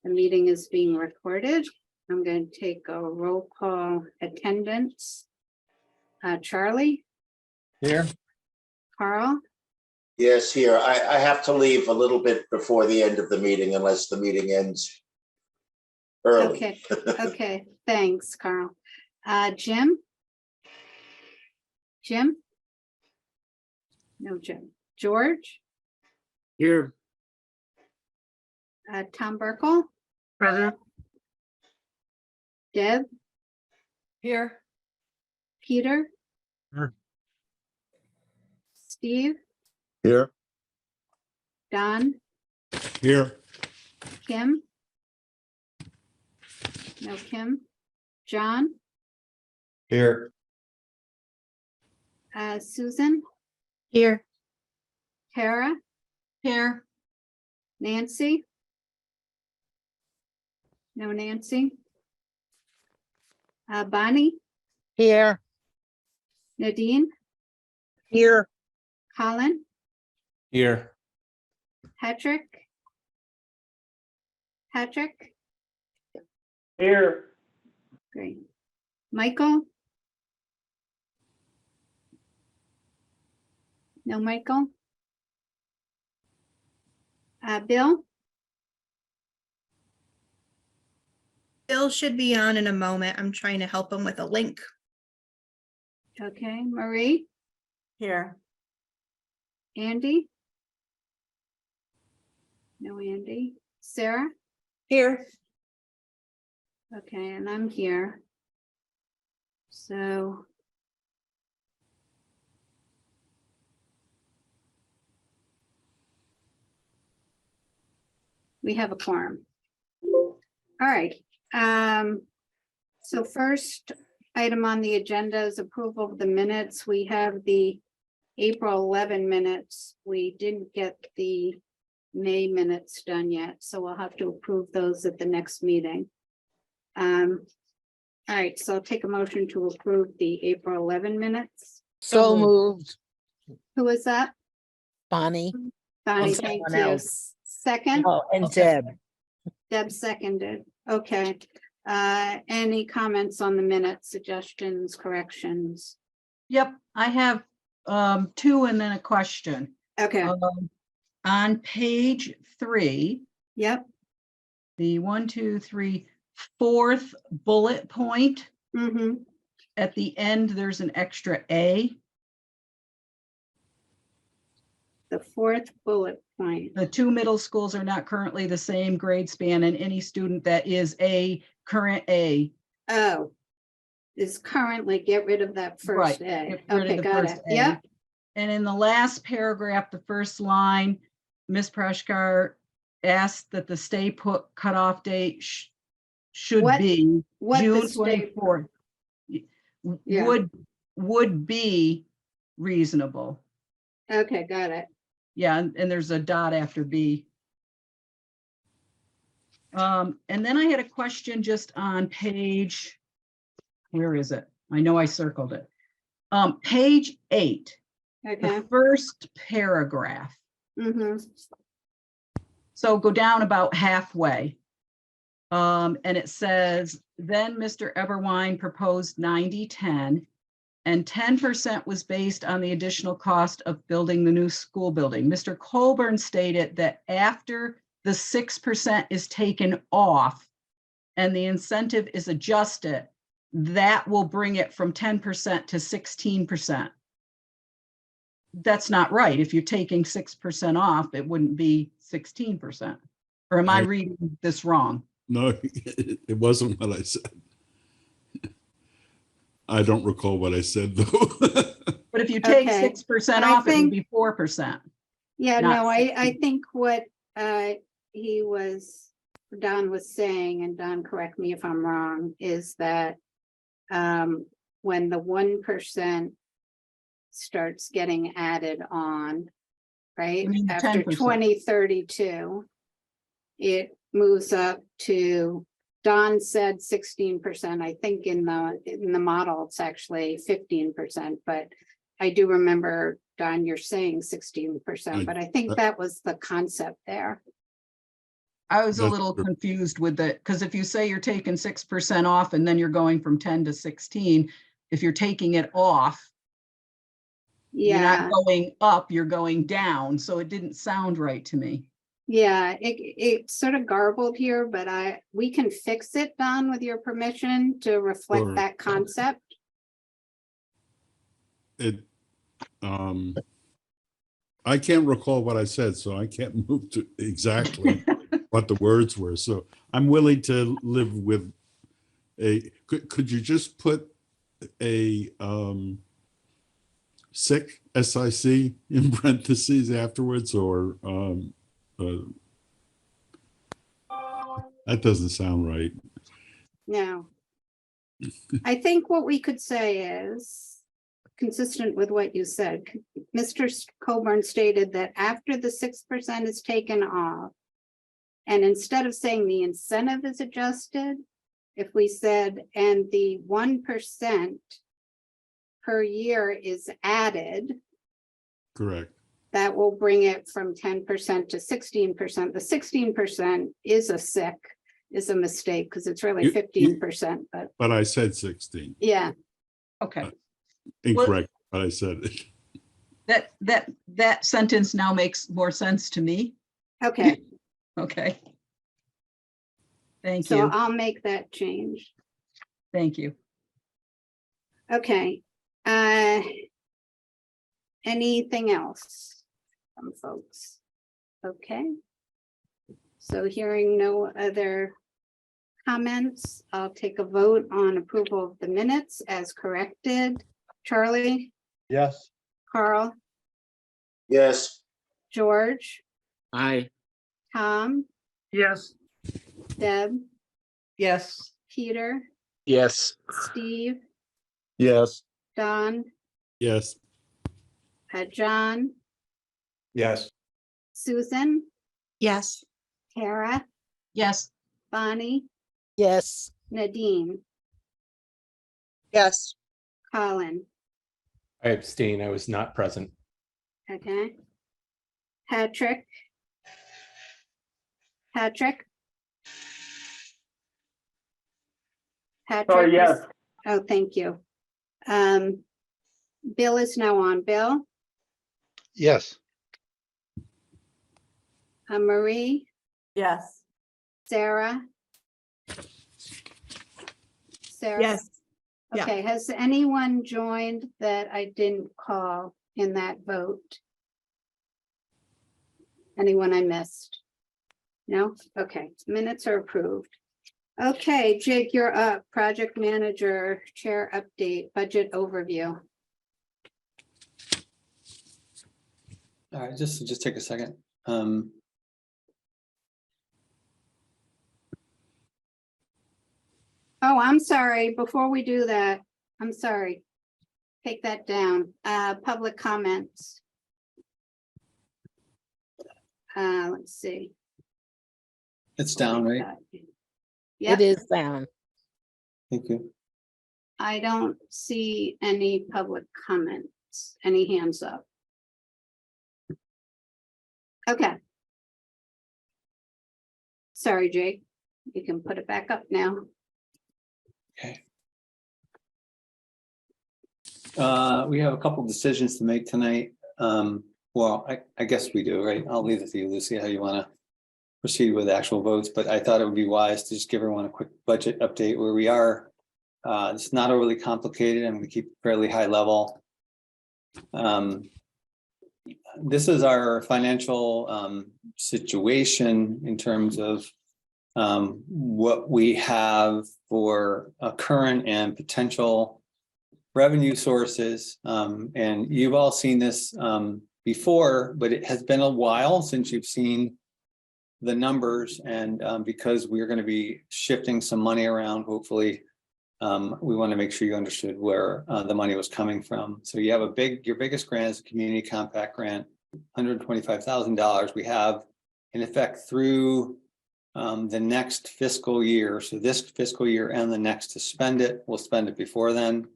The meeting is being recorded. I'm going to take a roll call attendance. Charlie, Here. Carl, Yes, here. I have to leave a little bit before the end of the meeting unless the meeting ends early. okay, okay, thanks, Carl. Jim? Jim? No, Jim. George? Here. Tom Burkle? Present. Deb? Here. Peter? Here. Steve? Here. Don? Here. Kim? No, Kim? John? Here. Susan? Here. Tara? Here. Nancy? No, Nancy? Bonnie? Here. Nadine? Here. Colin? Here. Patrick? Patrick? Here. Great. Michael? No, Michael? Bill? Bill should be on in a moment. I'm trying to help him with a link. Okay, Marie? Here. Andy? No, Andy. Sarah? Here. Okay, and I'm here. So. We have a quorum. All right. So first item on the agenda is approval of the minutes. We have the April 11 minutes. We didn't get the May minutes done yet, so we'll have to approve those at the next meeting. All right, so I'll take a motion to approve the April 11 minutes. So moved. Who is that? Bonnie. Bonnie, And thank someone you. else. Second, Oh, and Deb. Deb seconded. Okay. Any comments on the minutes, suggestions, corrections? Yep, I have two and then a question. Okay, On page 3, yep. the 1, 2, 3, fourth bullet point, Mm-hmm. at the end, there's an extra A. The fourth bullet point. The two middle schools are not currently the same grade span, and any student that is a current A. Oh, is currently, get rid of that Right, first A. get rid of Okay, the got first it. A. Yep. And in the last paragraph, the first line, Ms. Prashkar asked that the stay put cutoff date should What- be what the June stay- 24th. Yeah. Would be reasonable. Okay, got it. Yeah, and there's a dot after B. And then I had a question just on page, where is it? I know I circled it. Page 8, Okay. the first paragraph. Mm-hmm. So go down about halfway. And it says, then Mr. Everwine proposed 90-10, and 10% was based on the additional cost of building the new school building. Mr. Colburn stated that after the 6% is taken off and the incentive is adjusted, that will bring it from 10% to 16%. That's not right. If you're taking 6% off, it wouldn't be 16%. Or am I reading this wrong? No, it wasn't what I said. I don't recall what I said, though. But if you take Okay. 6% I off, it would think- be 4%. Yeah, Not no, I 16. think what Don was saying, and Don, correct me if I'm wrong, is that when the 1% starts getting added on, right, You mean the after 10%. 2032, it moves up to, Don said 16%. I think in the model, it's actually 15%, but I do remember, Don, you're saying 16%, but I think that was the concept there. I was a That's little true. confused with it, because if you say you're taking 6% off and then you're going from 10 to 16, if you're taking it off, you're Yeah, not going up, you're going down. So it didn't sound right to me. yeah, it's sort of garbled here, but we can fix it, Don, with your permission to reflect Sure. that concept. It, I can't recall what I said, so I can't move to exactly what the words were. So I'm willing to live with could you just put a, sick, SIC in parentheses afterwards, or, that doesn't sound right. No. I think what we could say is consistent with what you said. Mr. Coburn stated that after the 6% is taken off, and instead of saying the incentive is adjusted, if we said, and the 1% per year is added, Correct. that will bring it from 10% to 16%. The 16% is a mistake because it's really You- 15%, But I said 16. yeah, Okay, Incorrect, but I said it. that sentence now makes more sense to me. okay. Okay. Thank So you. I'll make that change. Thank you. Okay. Anything else from folks? Okay. So hearing no other comments, I'll take a vote on approval of the minutes as corrected. Charlie, Yes. Carl, Yes, Aye. Tom, Yes. Deb, Yes. Peter, Yes. Steve, Yes. Don, Yes, John, Yes. Susan, Yes. Tara, Yes, Bonnie, Yes. Nadine, Yes. Colin. I abstain. I was not present. Okay. Patrick. Patrick. Patrick. yes. Oh, thank you. Bill is now on. Bill, Yes. Marie, Yes. Sarah. Sarah. Yes. Yeah. Okay, has anyone joined that I didn't call in that vote? Anyone I missed? No? Okay, minutes are approved. Okay, Jake, you're up. Project manager, chair update, budget overview. All right, just take a second. Oh, I'm sorry. Before we do that, I'm sorry. Take that down. Public comments. Let's see. It's down, right? Yep, It is down. Thank you. I don't see any public comments, any hands up. Okay. Sorry, Jake. You can put it back up now. Okay. We have a couple of decisions to make tonight. Well, I guess we do, right? I'll leave it to you, Lucy, how you want to proceed with actual votes, but I thought it would be wise to just give everyone a quick budget update where we are. It's not overly complicated. I'm going to keep it fairly high level. This is our financial situation in terms of what we have for current and potential revenue sources. And you've all seen this before, but it has been a while since you've seen the numbers. And because we're going to be shifting some money around, hopefully, we want to make sure you understood where the money was coming from. So you have your biggest grant is a community compact grant, $125,000 we have in effect through the next fiscal year. So this fiscal year and the next to spend it, we'll spend it before then.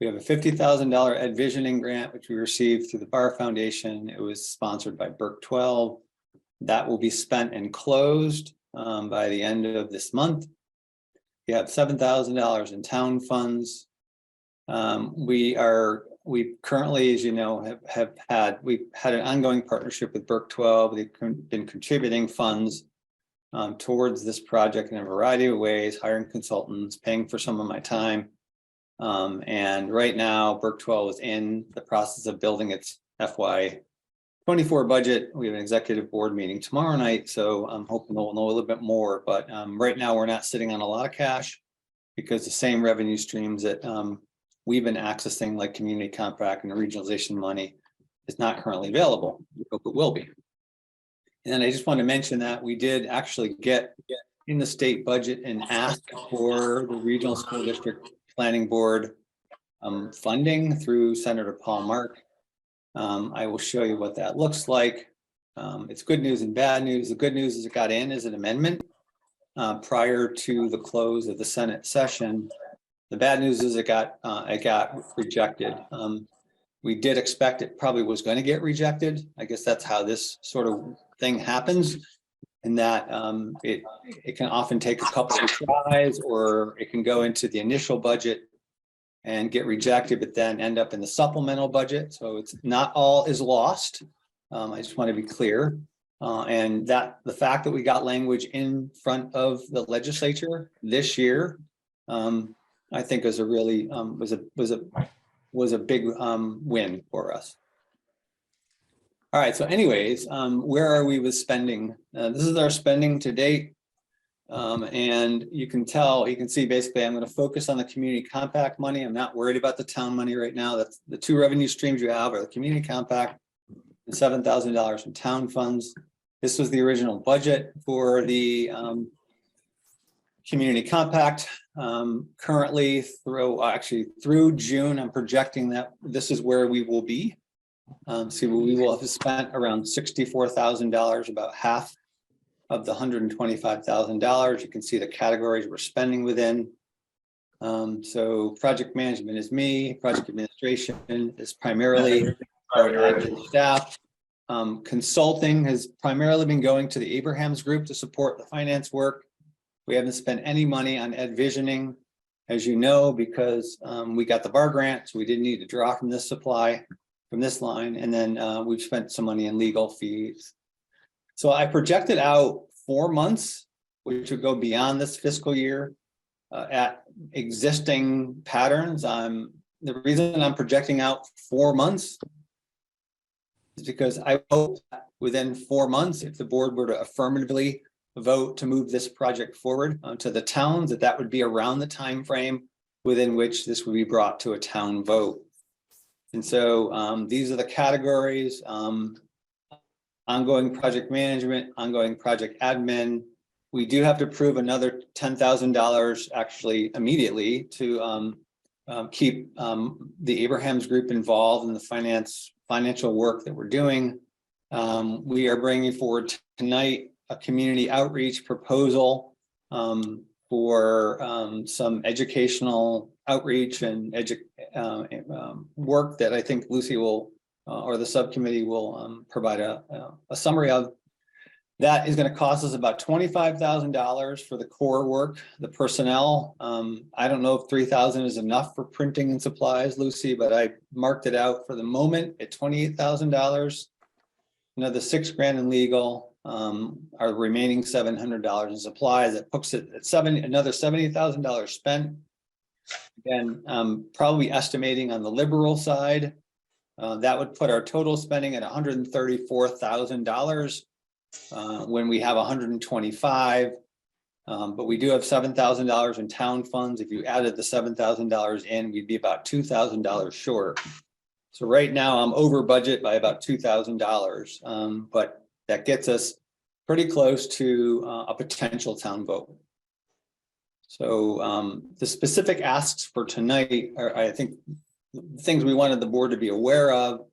We have a $50,000 Ed Visioning grant, which we received through the Bar Foundation. It was sponsored by Burke 12. That will be spent and closed by the end of this month. We have $7,000 in town funds. We currently, as you know, we've had an ongoing partnership with Burke 12. They've been contributing funds towards this project in a variety of ways, hiring consultants, paying for some of my time. And right now, Burke 12 is in the process of building its FY24 budget. We have an executive board meeting tomorrow night, so I'm hoping we'll know a little bit more. But right now, we're not sitting on a lot of cash because the same revenue streams that we've been accessing, like community compact and regionalization money, is not currently available. We hope it will be. And I just want to mention that we did actually get in the state budget and ask for the regional school district planning board funding through Senator Paul Mark. I will show you what that looks like. It's good news and bad news. The good news is it got in as an amendment prior to the close of the Senate session. The bad news is it got rejected. We did expect it probably was going to get rejected. I guess that's how this sort of thing happens, in that it can often take a couple of tries, or it can go into the initial budget and get rejected, but then end up in the supplemental budget. So it's not all is lost. I just want to be clear. And that the fact that we got language in front of the legislature this year, I think is a really was a big win for us. All right, so anyways, where are we with spending? This is our spending to date. And you can see basically I'm going to focus on the community compact money. I'm not worried about the town money right now. That's the two revenue streams you have are the community compact and $7,000 in town funds. This was the original budget for the community compact. Currently through June, I'm projecting that this is where we will be. So we will have spent around $64,000, about half of the $125,000. You can see the categories we're spending within. So project management is me. Project administration is primarily our admin staff. Consulting has primarily been going to the Abrahams Group to support the finance work. We haven't spent any money on ed visioning, as you know, because we got the bar grant, so we didn't need to draw from this line. And then we've spent some money in legal fees. So I projected out 4 months, which would go beyond this fiscal year at existing patterns. The reason I'm projecting out 4 months is because I hope that within 4 months, if the board were to affirmatively vote to move this project forward to the towns, that would be around the time frame within which this would be brought to a town vote. And so these are the categories: ongoing project management, ongoing project admin. We do have to approve another $10,000 actually immediately to keep the Abrahams Group involved in the financial work that we're doing. We are bringing forward tonight a community outreach proposal for some educational outreach and work that I think Lucy will, or the subcommittee will provide a summary of. That is going to cost us about $25,000 for the core work, the personnel. I don't know if $3,000 is enough for printing and supplies, Lucy, but I marked it out for the moment at $28,000. Another $6,000 in legal. Our remaining $700 in supplies. That puts it at another $70,000 spent. Again, probably estimating on the liberal side, that would put our total spending at $134,000 when we have 125. But we do have $7,000 in town funds. If you added the $7,000 in, we'd be about $2,000 short. So right now I'm over budget by about $2,000, but that gets us pretty close to a potential town vote. So the specific asks for tonight are, I think, things we wanted the board to be aware of.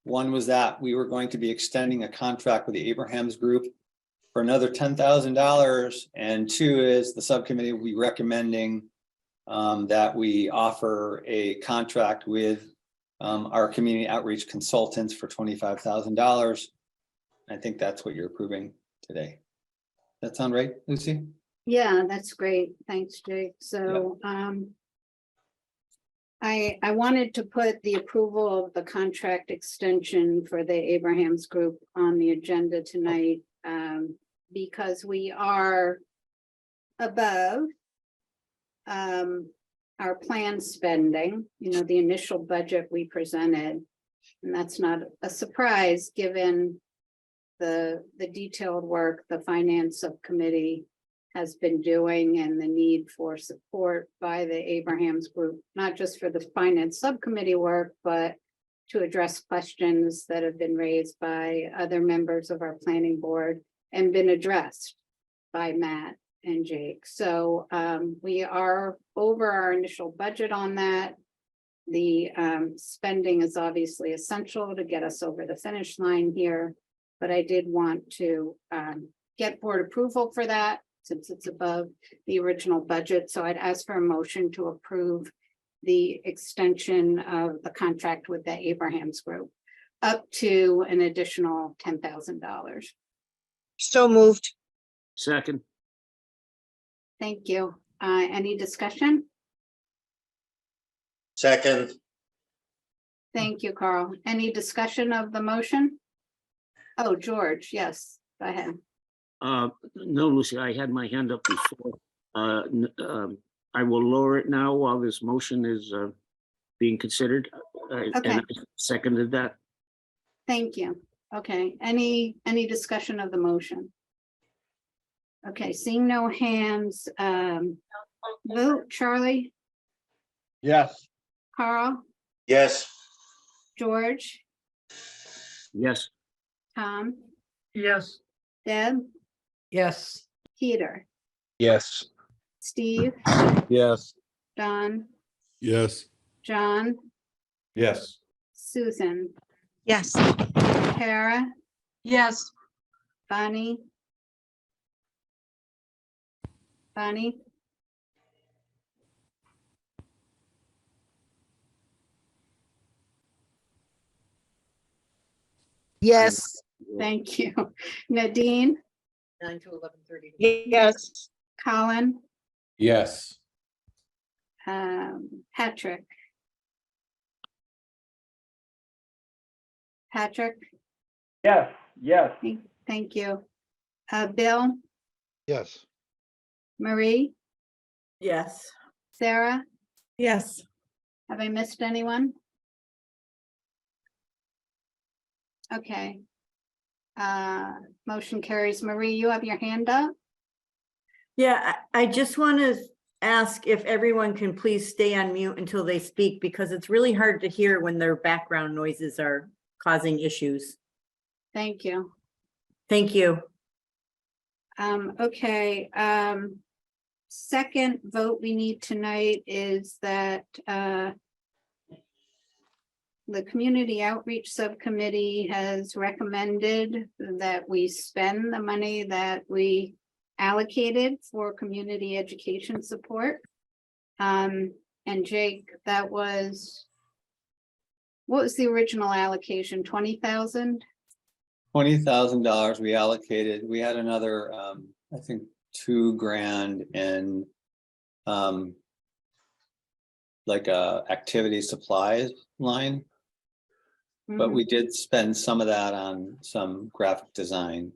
One was that we were going to be extending a contract with the Abrahams Group for another $10,000. And two is the subcommittee will be recommending that we offer a contract with our community outreach consultants for $25,000. I think that's what you're approving today. That sound right, Lucy? Yeah, that's great. Thanks, Jake. So, I wanted to put the approval of the contract extension for the Abrahams Group on the agenda tonight, because we are above our planned spending, the initial budget we presented. And that's not a surprise, given the detailed work the finance subcommittee has been doing and the need for support by the Abrahams Group, not just for the finance subcommittee work, but to address questions that have been raised by other members of our planning board and been addressed by Matt and Jake. So we are over our initial budget on that. The spending is obviously essential to get us over the finish line here, but I did want to get board approval for that since it's above the original budget. So I'd ask for a motion to approve the extension of the contract with the Abrahams Group up to an additional $10,000. So moved. Second. Thank you. Any discussion? Second, Thank you, Carl. Any discussion of the motion? Oh, George, yes, go ahead. No, Lucy, I had my hand up before. I will lower it now while this motion is being considered. And Okay. I seconded that. Thank you. Okay, any discussion of the motion? Okay, seeing no hands, vote, Charlie, Yes. Carl, yes, George, Yes, Tom, Yes. Deb, Yes. Peter, Yes. Steve, Yes. Don, Yes. John, Yes. Susan, Yes. Tara, Yes, Bonnie. Bonnie, Yes. thank you. Nadine, 9 to 11:30. Yes. Colin, Yes. Patrick. Patrick, Yes. Yes. thank you. Bill, Yes. Marie, Yes. Sarah, Yes. have I missed anyone? Okay. Motion carries. Marie, you have your hand up? Yeah, I just want to ask if everyone can please stay on mute until they speak, because it's really hard to hear when their background noises are causing issues. Thank you. Thank you. Okay, second vote we need tonight is that the Community Outreach Subcommittee has recommended that we spend the money that we allocated for community education support. And Jake, that was, what was the original allocation? 20,000? $20,000 we allocated. We had another, I think, $2,000 in like a activity supplies line. But we did spend some of that on some graphic design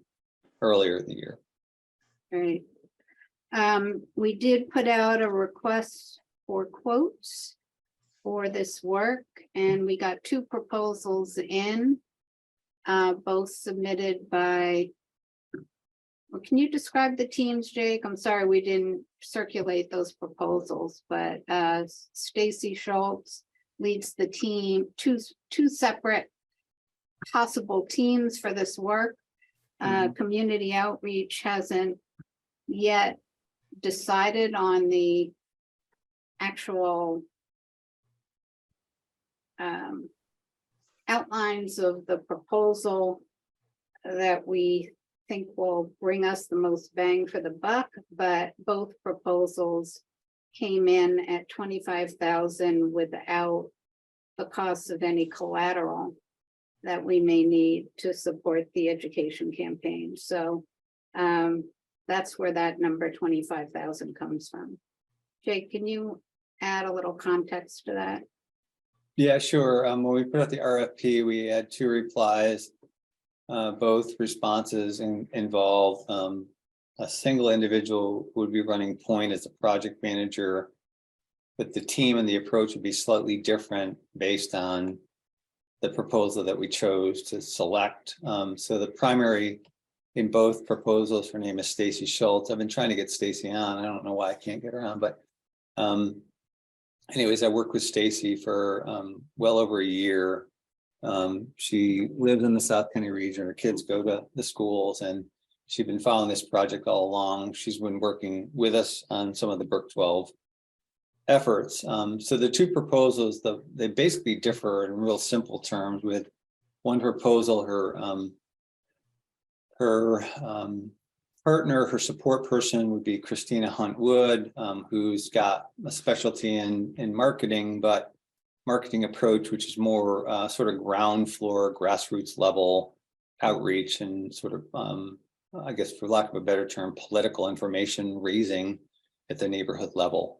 earlier in the year. Right. We did put out a request for quotes for this work, and we got 2 proposals in, both submitted by, well, can you describe the teams, Jake? I'm sorry, we didn't circulate those proposals, but Stacy Schultz leads the team, two separate possible teams for this work. Community Outreach hasn't yet decided on the actual outlines of the proposal that we think will bring us the most bang for the buck, but both proposals came in at 25,000 without the cost of any collateral. that we may need to support the education campaign. So that's where that number 25,000 comes from. Jake, can you add a little context to that? Yeah, sure. When we put out the RFP, we had 2 replies. Both responses involve a single individual who would be running point as a project manager, but the team and the approach would be slightly different based on the proposal that we chose to select. So the primary in both proposals, her name is Stacy Schultz. I've been trying to get Stacy on. I don't know why I can't get her on, but anyways, I worked with Stacy for well over a year. She lives in the South County region. Her kids go to the schools, and she's been following this project all along. She's been working with us on some of the Brook 12 efforts. So the 2 proposals, they basically differ in real simple terms. With one proposal, her partner, her support person would be Christina Hunt-Wood, who's got a specialty in marketing, but marketing approach, which is more sort of ground floor, grassroots level outreach and sort of, I guess for lack of a better term, political information raising at the neighborhood level.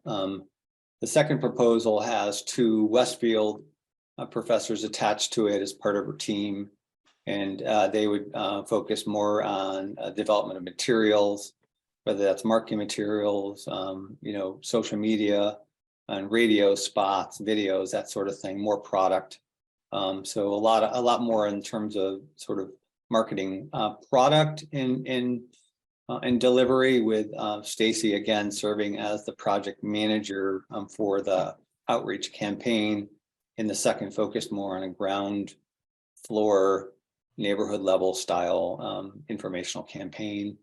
The second proposal has 2 Westfield professors attached to it as part of her team. And they would focus more on development of materials, whether that's marketing materials, social media and radio spots, videos, that sort of thing, more product. So a lot more in terms of sort of marketing product in delivery, with Stacy again serving as the project manager for the outreach campaign. In the second, focused more on a ground floor, neighborhood level style informational campaign.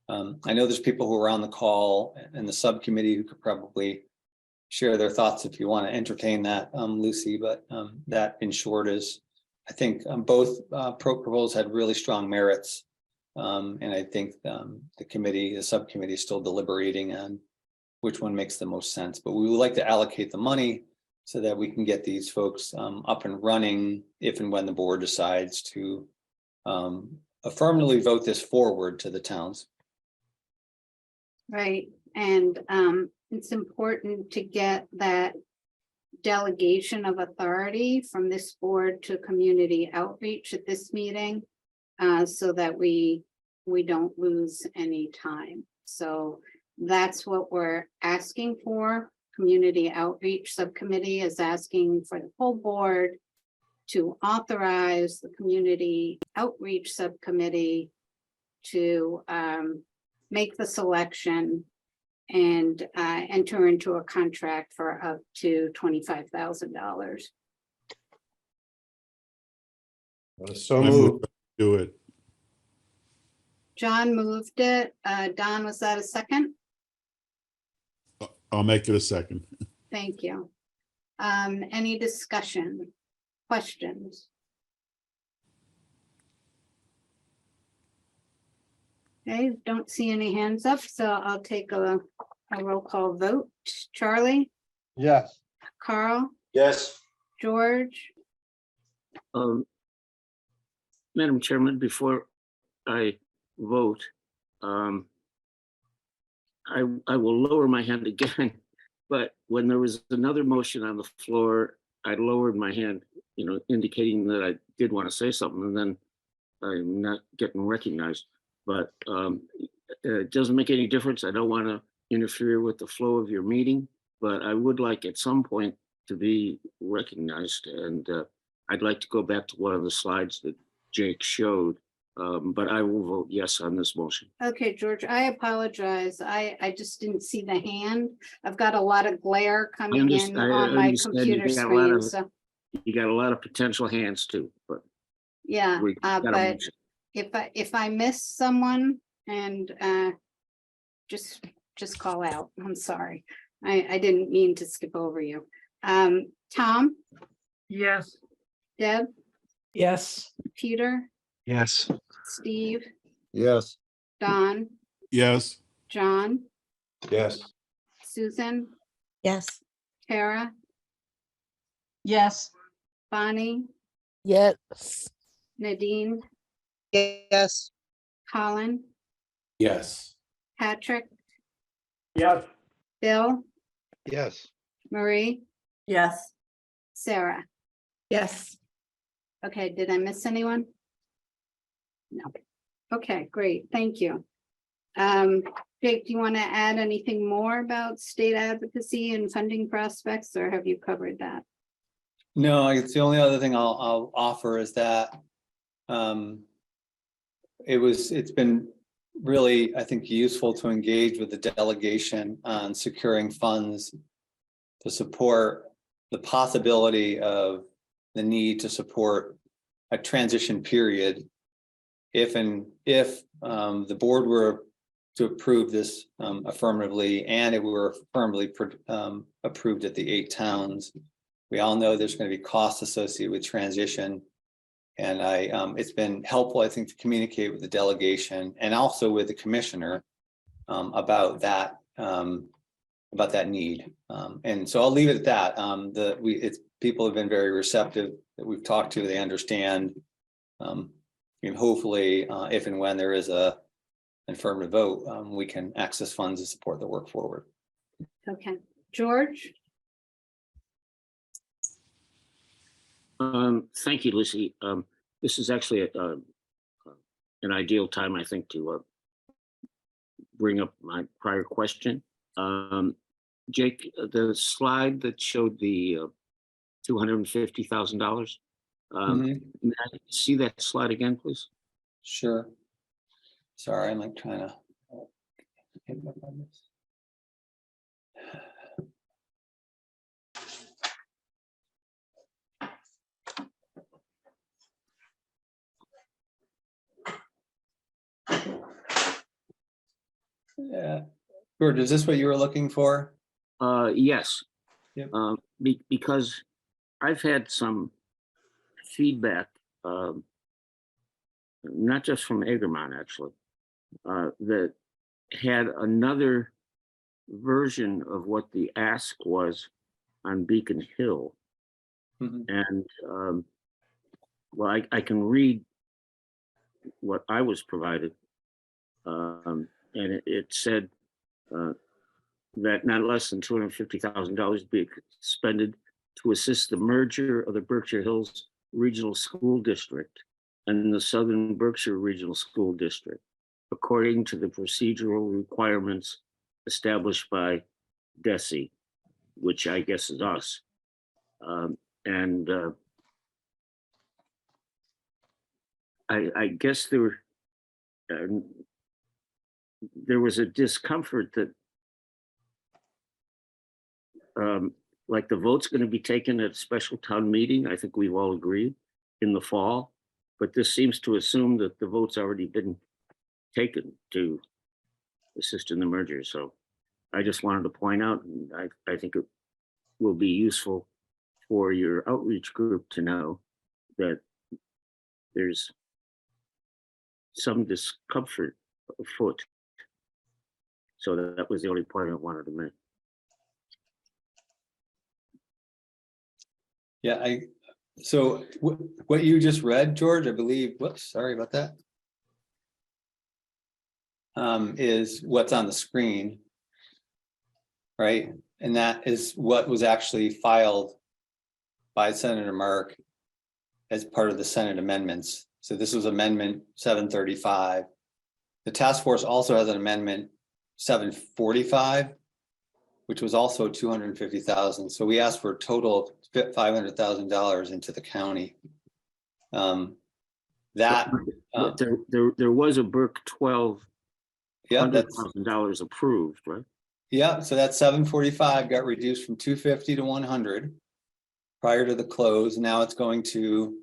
I know there's people who are on the call and the subcommittee who could probably share their thoughts if you want to entertain that, Lucy, but that in short is, I think both proposals had really strong merits. And I think the subcommittee is still deliberating on which one makes the most sense, but we would like to allocate the money so that we can get these folks up and running if and when the board decides to affirmatively vote this forward to the towns. Right, and it's important to get that delegation of authority from this board to community outreach at this meeting, so that we don't lose any time. So that's what we're asking for. Community Outreach Subcommittee is asking for the full board to authorize the Community Outreach Subcommittee to make the selection and enter into a contract for up to $25,000. So I moved. move to do it. John moved it. Don, was that a second? I'll make it a second. Thank you. Any discussion, questions? Okay, don't see any hands up, so I'll take a roll call vote. Charlie, Yes. Carl, Yes, George, Madam Chairman, before I vote, I will lower my hand again, but when there was another motion on the floor, I lowered my hand, indicating that I did want to say something, and then I'm not getting recognized. But it doesn't make any difference. I don't want to interfere with the flow of your meeting, but I would like at some point to be recognized. And I'd like to go back to one of the slides that Jake showed, but I will vote yes on this motion. okay, George, I apologize. I just didn't see the hand. I've got a lot of glare coming in I on my understand you computer got a lot screen, of- so, You got a lot of potential hands too, but yeah, we got a but motion. if I miss someone and just call out. I'm sorry. I didn't mean to skip over you. Tom, Yes. Deb, Yes. Peter, Yes. Steve, Yes. Don, Yes, John, Yes. Susan, Yes. Tara, Yes. Bonnie, Yes. Nadine, Yes. Colin, Yes. Patrick, Yes. Bill, Yes. Marie, Yes. Sarah. Yes. Okay, did I miss anyone? No. Okay, great, thank you. Jake, do you want to add anything more about state advocacy and funding prospects, or have you covered that? No, I guess the only other thing I'll offer is that it's been really, I think, useful to engage with the delegation on securing funds to support the possibility of the need to support a transition period. If the board were to approve this affirmatively, and it were affirmatively approved at the 8 towns, we all know there's going to be costs associated with transition. And it's been helpful, I think, to communicate with the delegation and also with the commissioner about that need. And so I'll leave it at that. People have been very receptive that we've talked to. They understand. And hopefully, if and when there is an affirmative vote, we can access funds to support the work forward. Okay, George? Thank you, Lucy. This is actually an ideal time, I think, to bring up my prior question. Jake, the slide that showed the $250,000. May I see that slide again, please? Sure. Sorry, I'm like trying to get up on this. Yeah. George, is this what you were looking for? Yes. Yep. Because I've had some feedback, not just from Egremont, actually, that had another version of what the ask was on Beacon Hill. Mhm. And well, I can read what I was provided. And it said that not less than $250,000 be expended to assist the merger of the Berkshire Hills Regional School District and the Southern Berkshire Regional School District, according to the procedural requirements established by DESI, which I guess is us. I guess there was a discomfort that like the vote's going to be taken at a special town meeting. I think we've all agreed in the fall, but this seems to assume that the vote's already been taken to assist in the merger. So I just wanted to point out, and I think it will be useful for your outreach group to know that there's some discomfort afoot. So that was the only point I wanted to make. Yeah, so what you just read, George, I believe, whoops, sorry about that, is what's on the screen, right? And that is what was actually filed by Senator Mark as part of the Senate amendments. So this was Amendment 735. The task force also has an Amendment 745, which was also 250,000. So we asked for a total of $500,000 into the county. There was a Burke 12 yeah, $100,000 approved, right? Yeah, so that 745 got reduced from 250 to 100 prior to the close. Now it's going to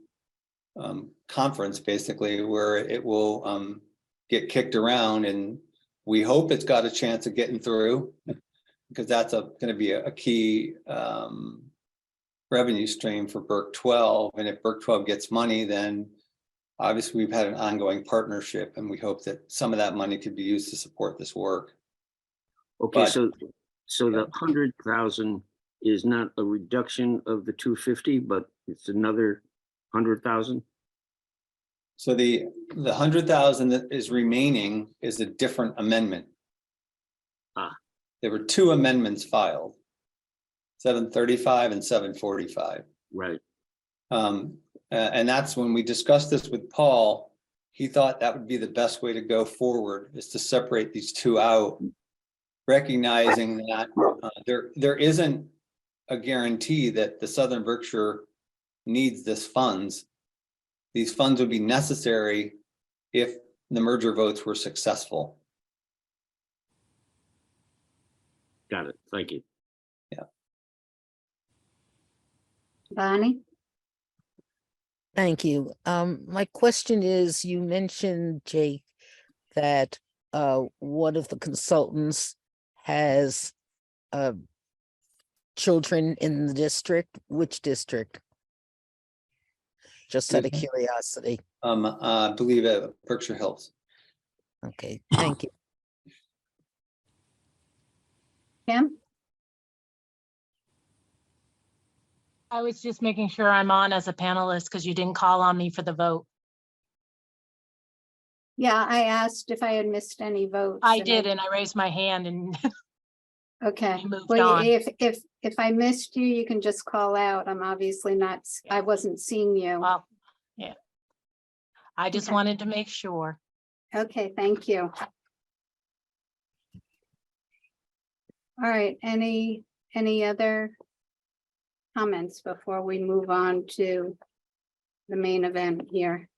conference, basically, where it will get kicked around, and we hope it's got a chance of getting through, because that's going to be a key revenue stream for Burke 12. And if Burke 12 gets money, then obviously we've had an ongoing partnership, and we hope that some of that money could be used to support this work. Okay, But- so the 100,000 is not a reduction of the 250, but it's another 100,000? So the 100,000 that is remaining is a different amendment. There were two amendments filed, 735 and 745. Right. And that's when we discussed this with Paul, he thought that would be the best way to go forward, is to separate these two out, recognizing that there isn't a guarantee that the Southern Berkshire needs this funds. These funds would be necessary if the merger votes were successful. Got it. Thank you. Bonnie? Thank you. My question is, you mentioned, Jake, that one of the consultants has children in the district. Which district? Just out of curiosity. I believe at Berkshire Hills. Okay, thank you. Kim? I was just making sure I'm on as a panelist because you didn't call on me for the vote. Yeah, I asked if I had missed any votes. I did, and I raised my hand and Okay, we moved well, on. if I missed you, you can just call out. I'm obviously not, I wasn't seeing you. Well, yeah. I just Okay. wanted to make sure. Okay, thank you. All right, any other comments before we move on to the main event here?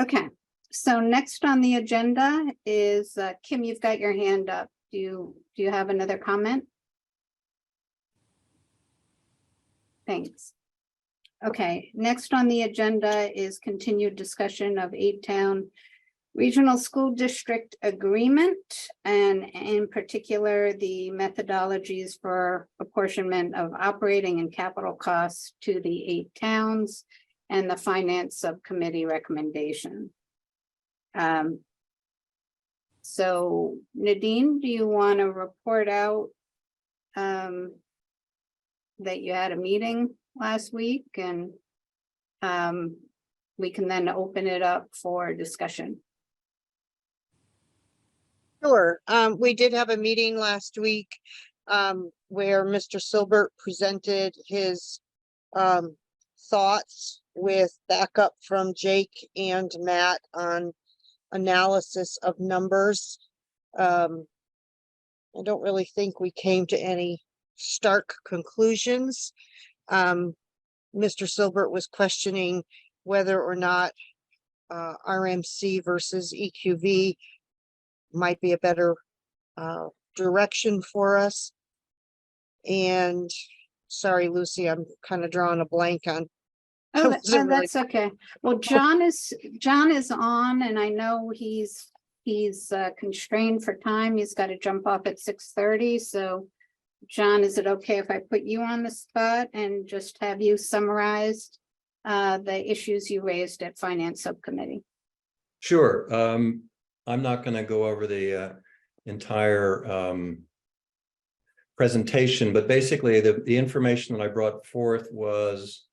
Okay, so next on the agenda is Kim, you've got your hand up. Do you have another comment? Thanks. Okay, next on the agenda is continued discussion of 8-Town Regional School District Agreement, and in particular, the methodologies for apportionment of operating and capital costs to the 8 towns and the Finance Subcommittee recommendation. So Nadine, do you want to report out that you had a meeting last week, and we can then open it up for discussion? Sure. We did have a meeting last week where Mr. Silbert presented his thoughts with backup from Jake and Matt on analysis of numbers. I don't really think we came to any stark conclusions. Mr. Silbert was questioning whether or not RMC versus EQV might be a better direction for us. And sorry, Lucy, I'm kind of drawing a blank on. Oh, wasn't really- that's okay. Well, John is on, and I know he's constrained for time. He's got to jump off at 6:30. So John, is it okay if I put you on the spot and just have you summarize the issues you raised at Finance Subcommittee? Sure. I'm not going to go over the entire presentation, but basically the information that I brought forth was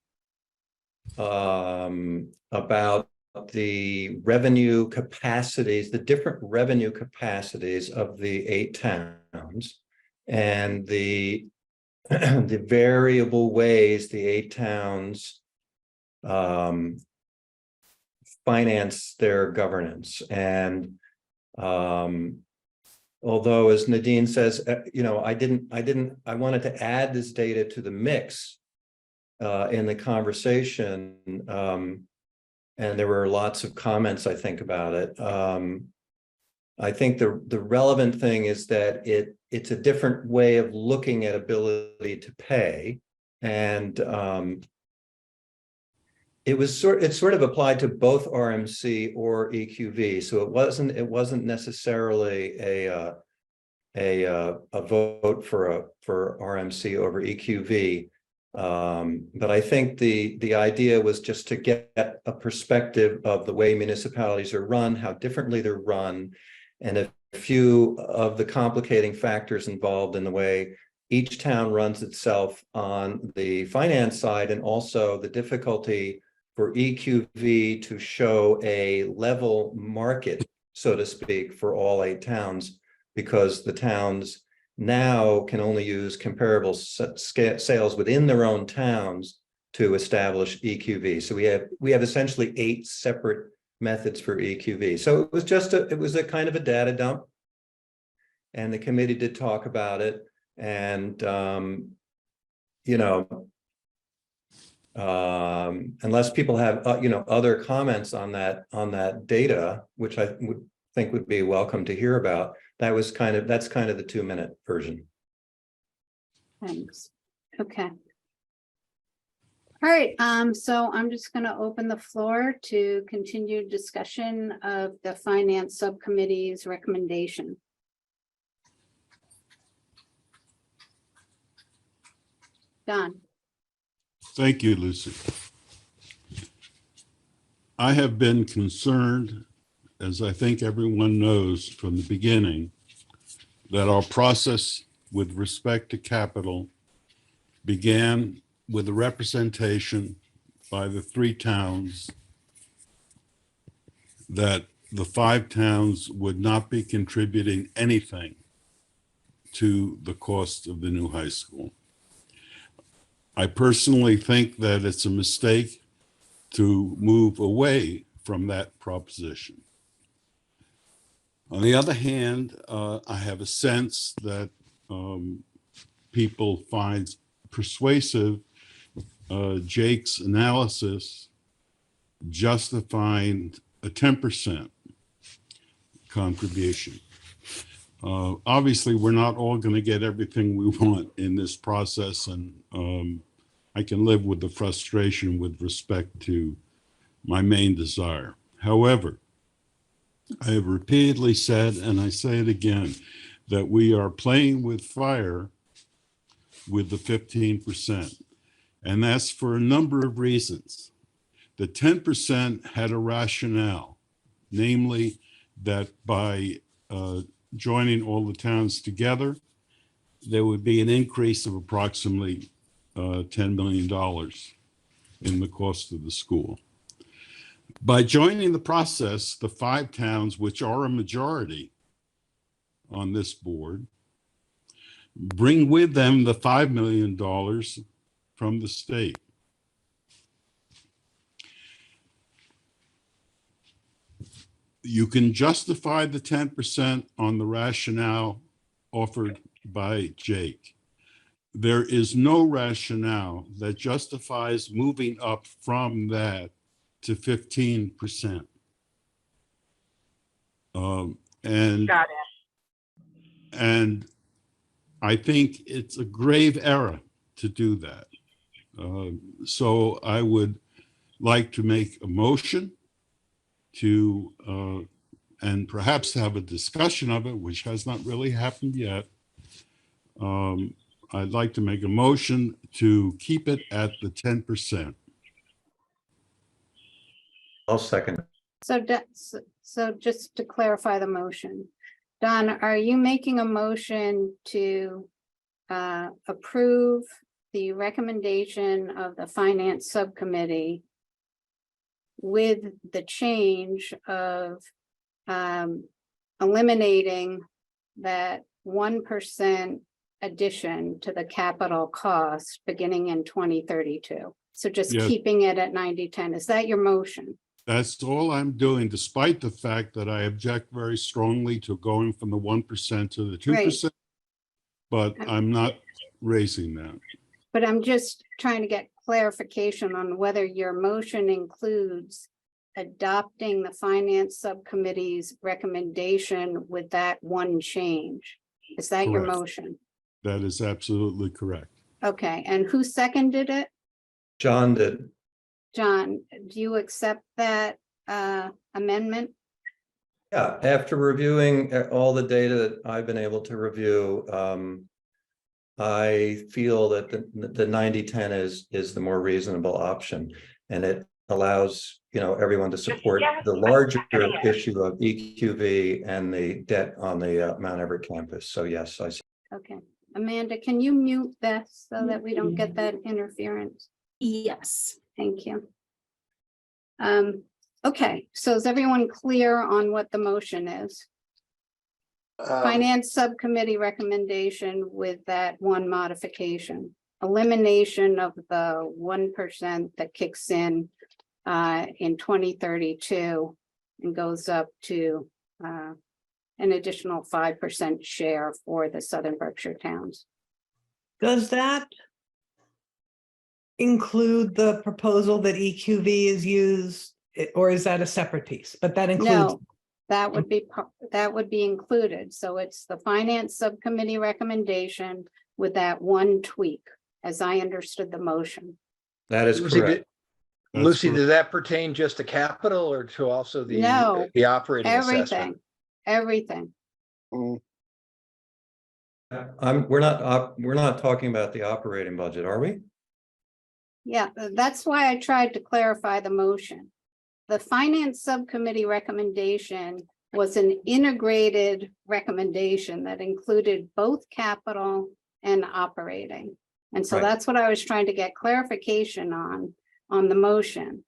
about the revenue capacities, the different revenue capacities of the 8 towns, and the the variable ways the 8 towns finance their governance. And although, as Nadine says, I wanted to add this data to the mix in the conversation, and there were lots of comments, I think, about it. I think the relevant thing is that it's a different way of looking at ability to pay, and it sort of applied to both RMC or EQV, so it wasn't necessarily a vote for RMC over EQV. But I think the idea was just to get a perspective of the way municipalities are run, how differently they're run, and a few of the complicating factors involved in the way each town runs itself on the finance side, and also the difficulty for EQV to show a level market, so to speak, for all 8 towns, because the towns now can only use comparable sales within their own towns to establish EQV. So we have essentially 8 separate methods for EQV. So it was just it was a kind of a data dump, and the committee did talk about it. And you know, unless people have other comments on that data, which I would think would be welcome to hear about, that's kind of the 2-minute version. Thanks. Okay. All right, so I'm just going to open the floor to continue discussion of the Finance Subcommittee's recommendation. Don. Thank you, Lucy. I have been concerned, as I think everyone knows from the beginning, that our process with respect to capital began with a representation by the 3 towns that the 5 towns would not be contributing anything to the cost of the new high school. I personally think that it's a mistake to move away from that proposition. On the other hand, I have a sense that people find persuasive Jake's analysis justifying a 10% contribution. Obviously, we're not all going to get everything we want in this process, and I can live with the frustration with respect to my main desire. However, I have repeatedly said, and I say it again, that we are playing with fire with the 15%. And that's for a number of reasons. The 10% had a rationale, namely that by joining all the towns together, there would be an increase of approximately $10 million in the cost of the school. By joining the process, the 5 towns, which are a majority on this board, bring with them the $5 million from the state. You can justify the 10% on the rationale offered by Jake. There is no rationale that justifies moving up from that to 15%. And I think it's a grave error to do that. So I would like to make a motion to, and perhaps have a discussion of it, which has not really happened yet. I'd like to make a motion to keep it at the 10%. I'll second. So just to clarify the motion, Don, are you making a motion to approve the recommendation of the Finance Subcommittee with the change of eliminating that 1% addition to the capital cost beginning in 2032? So just Yes. keeping it at 90-10. Is that your motion? That's all I'm doing, despite the fact that I object very strongly to going from the 1% to the 2%, but I'm not raising that. But I'm just trying to get clarification on whether your motion includes adopting the Finance Subcommittee's recommendation with that one change. Is that your Correct. motion? That is absolutely correct. Okay, and who seconded it? John did. John, do you accept that amendment? Yeah, after reviewing all the data that I've been able to review, I feel that the 90-10 is the more reasonable option, and it allows everyone to support the larger issue of EQV and the debt on the Mount Everett campus. So yes, I. Okay, Amanda, can you mute this so that we don't get that interference? Yes. Thank you. Okay, so is everyone clear on what the motion is? Finance Subcommittee recommendation with that one modification. Elimination of the 1% that kicks in 2032 and goes up to an additional 5% share for the Southern Berkshire towns. Does that include the proposal that EQV is used, or is that a separate piece? But that includes. No, that would be included. So it's the Finance Subcommittee recommendation with that one tweak, as I understood the motion. That is Lucy, correct. Lucy, correct. does that pertain just to capital or to also No, the operating assessment? Everything. We're not talking about the operating budget, are we? Yeah, that's why I tried to clarify the motion. The Finance Subcommittee recommendation was an integrated recommendation that included both capital and operating. And so Right. that's what I was trying to get clarification on the motion.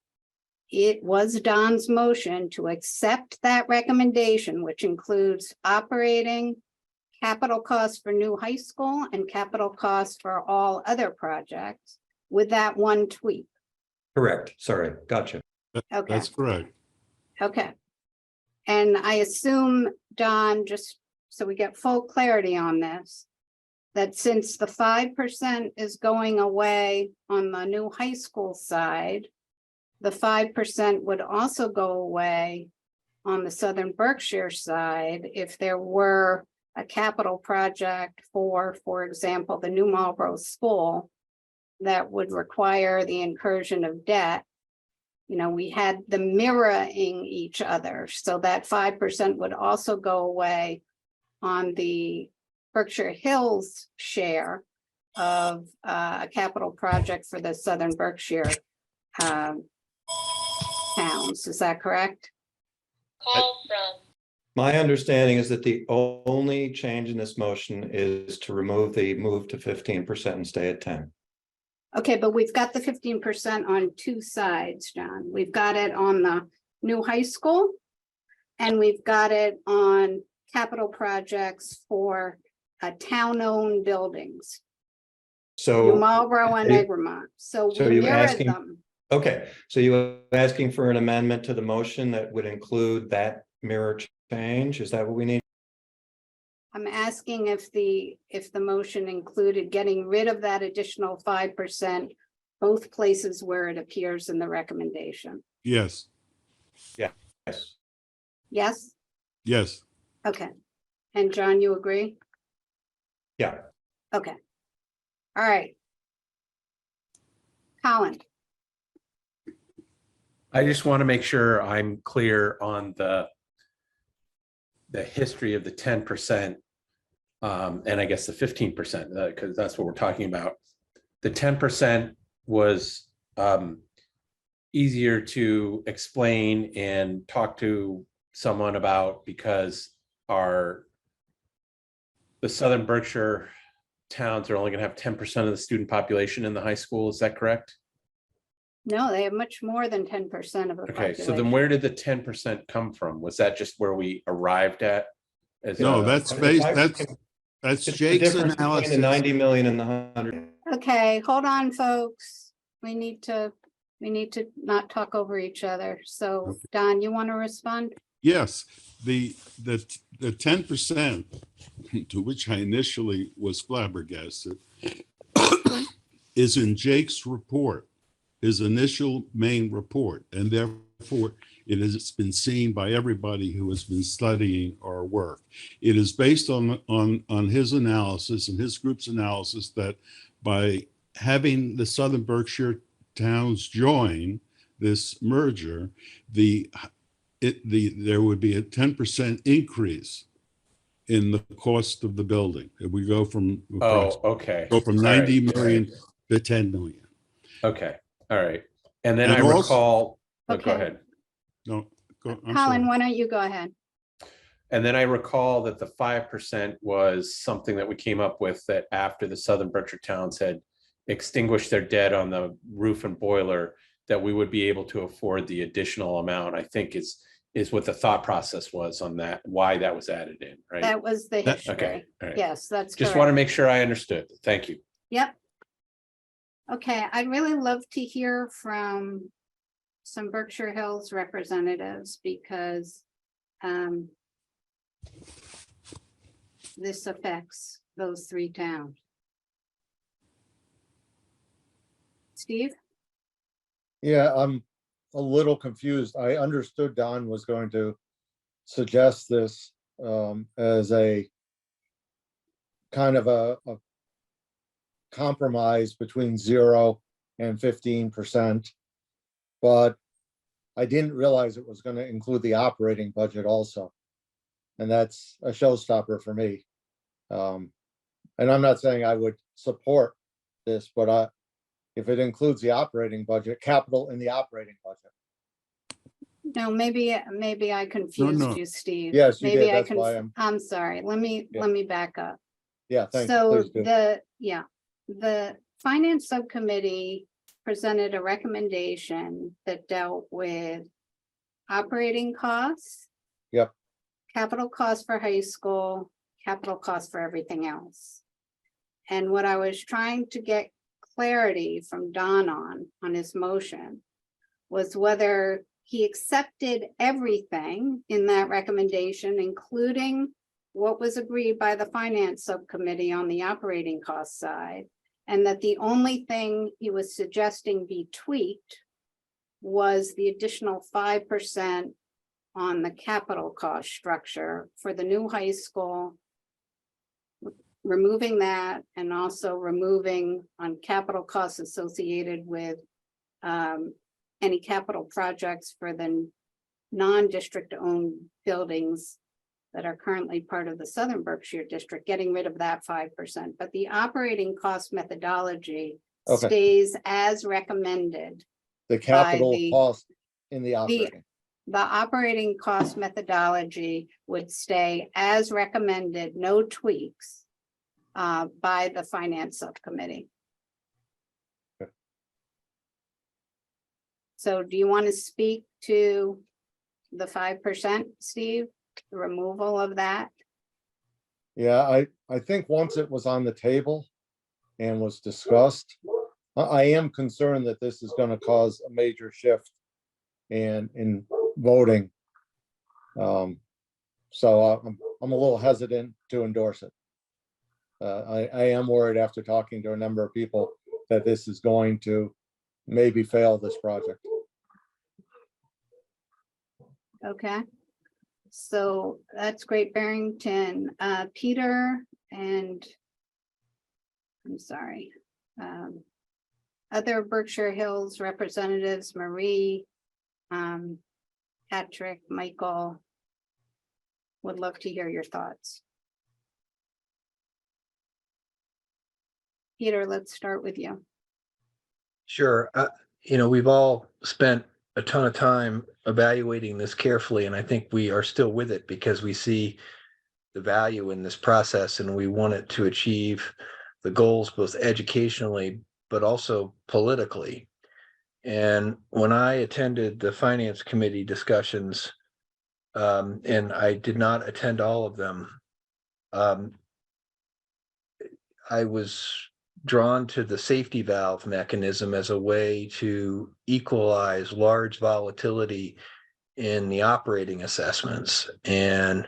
It was Don's motion to accept that recommendation, which includes operating, capital costs for new high school, and capital costs for all other projects with that one tweak. Correct. Sorry. Gotcha. Okay. That's correct. Okay. And I assume, Don, just so we get full clarity on this, that since the 5% is going away on the new high school side, the 5% would also go away on the Southern Berkshire side if there were a capital project for example, the new Marlboro School that would require the incursion of debt. You know, we had the mirroring each other, so that 5% would also go away on the Berkshire Hills share of a capital project for the Southern Berkshire towns. Is that correct? My understanding is that the only change in this motion is to remove the move to 15% and stay at 10. Okay, but we've got the 15% on two sides, John. We've got it on the new high school, and we've got it on capital projects for town-owned buildings, New So, Marlboro and you- Egremont. So so we you mirrored asking- them. okay, so you asking for an amendment to the motion that would include that mirror change? Is that what we need? I'm asking if the motion included getting rid of that additional 5%, both places where it appears in the recommendation. Yes, Yes. Yes? yes. Okay. And John, you agree? Yeah. Okay. All right. Colin, I just want to make sure I'm clear on the history of the 10%, and I guess the 15%, because that's what we're talking about. The 10% was easier to explain and talk to someone about because the Southern Berkshire towns are only going to have 10% of the student population in the high school. Is that correct? no, they have much more than 10% of the Okay, population. so then where did the 10% come from? Was that just where we arrived at? No, that's based, that's It's the Jake's difference between analysis. the 90 million and the 100. Okay, hold on, folks. We need to not talk over each other. So Don, you want to respond? Yes, the 10% to which I initially was flabbergasted is in Jake's report, his initial main report, and therefore it has been seen by everybody who has been studying our work. It is based on his analysis and his group's analysis that by having the Southern Berkshire towns join this merger, there would be a 10% increase in the cost of the building. If we go from Okay. go from All 90 right, million to 10 million. Okay, all right. And then And I also- recall, oh, Okay. go ahead. No, I'm Colin, sorry. why don't you go ahead? And then I recall that the 5% was something that we came up with that after the Southern Berkshire towns had extinguished their debt on the roof and boiler, that we would be able to afford the additional amount, I think is what the thought process was on that, why that was added in, right? That was the history. Okay, all right. Yes, that's Just want to correct. make sure I understood. Thank you. Yep. Okay, I'd really love to hear from some Berkshire Hills representatives because this affects those three towns. Steve? Yeah, I'm a little confused. I understood Don was going to suggest this as a kind of a compromise between 0 and 15%. But I didn't realize it was going to include the operating budget also. And that's a showstopper for me. And I'm not saying I would support this, but if it includes the operating budget, capital in the operating budget. No, maybe I confused no. you, Steve. Yes, you Maybe did. That's why I'm sorry. Let me back up. Yeah, thanks. So Please do. the finance subcommittee presented a recommendation that dealt with operating costs. Yep. Capital costs for high school, capital costs for everything else. And what I was trying to get clarity from Don on his motion was whether he accepted everything in that recommendation, including what was agreed by the finance subcommittee on the operating cost side, and that the only thing he was suggesting be tweaked was the additional 5% on the capital cost structure for the new high school, removing that, and also removing on capital costs associated with any capital projects for the non-district owned buildings that are currently part of the Southern Berkshire District, getting rid of that 5%. But the operating cost methodology stays as recommended. The capital cost in the operating. The operating cost methodology would stay as recommended, no tweaks by the finance subcommittee. Okay. So do you want to speak to the 5%, Steve? The removal of that? Yeah, I think once it was on the table and was discussed, I am concerned that this is going to cause a major shift in voting. So I'm a little hesitant to endorse it. I am worried after talking to a number of people that this is going to maybe fail this project. Okay. So that's Great Barrington. Peter and I'm sorry. Other Berkshire Hills representatives, Marie, Patrick, Michael, would love to hear your thoughts. Peter, let's start with you. Sure. We've all spent a ton of time evaluating this carefully, and I think we are still with it because we see the value in this process and we want it to achieve the goals both educationally but also politically. And when I attended the finance committee discussions, and I did not attend all of them, I was drawn to the safety valve mechanism as a way to equalize large volatility in the operating assessments. And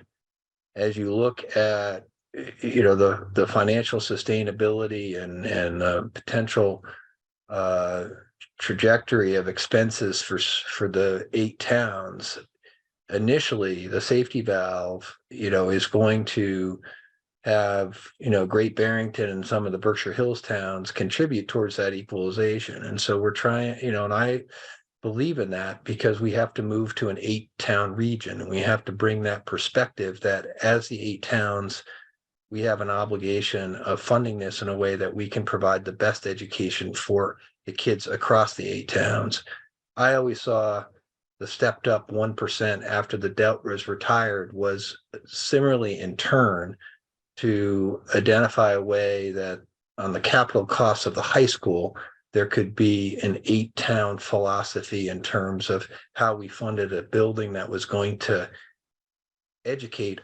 as you look at the financial sustainability and potential trajectory of expenses for the 8 towns, initially the safety valve is going to have Great Barrington and some of the Berkshire Hills towns contribute towards that equalization. And so we're trying, and I believe in that because we have to move to an 8-town region, and we have to bring that perspective that as the 8 towns, we have an obligation of funding this in a way that we can provide the best education for the kids across the 8 towns. I always saw the stepped up 1% after the debt was retired was similarly in turn to identify a way that on the capital costs of the high school, there could be an 8-town philosophy in terms of how we funded a building that was going to educate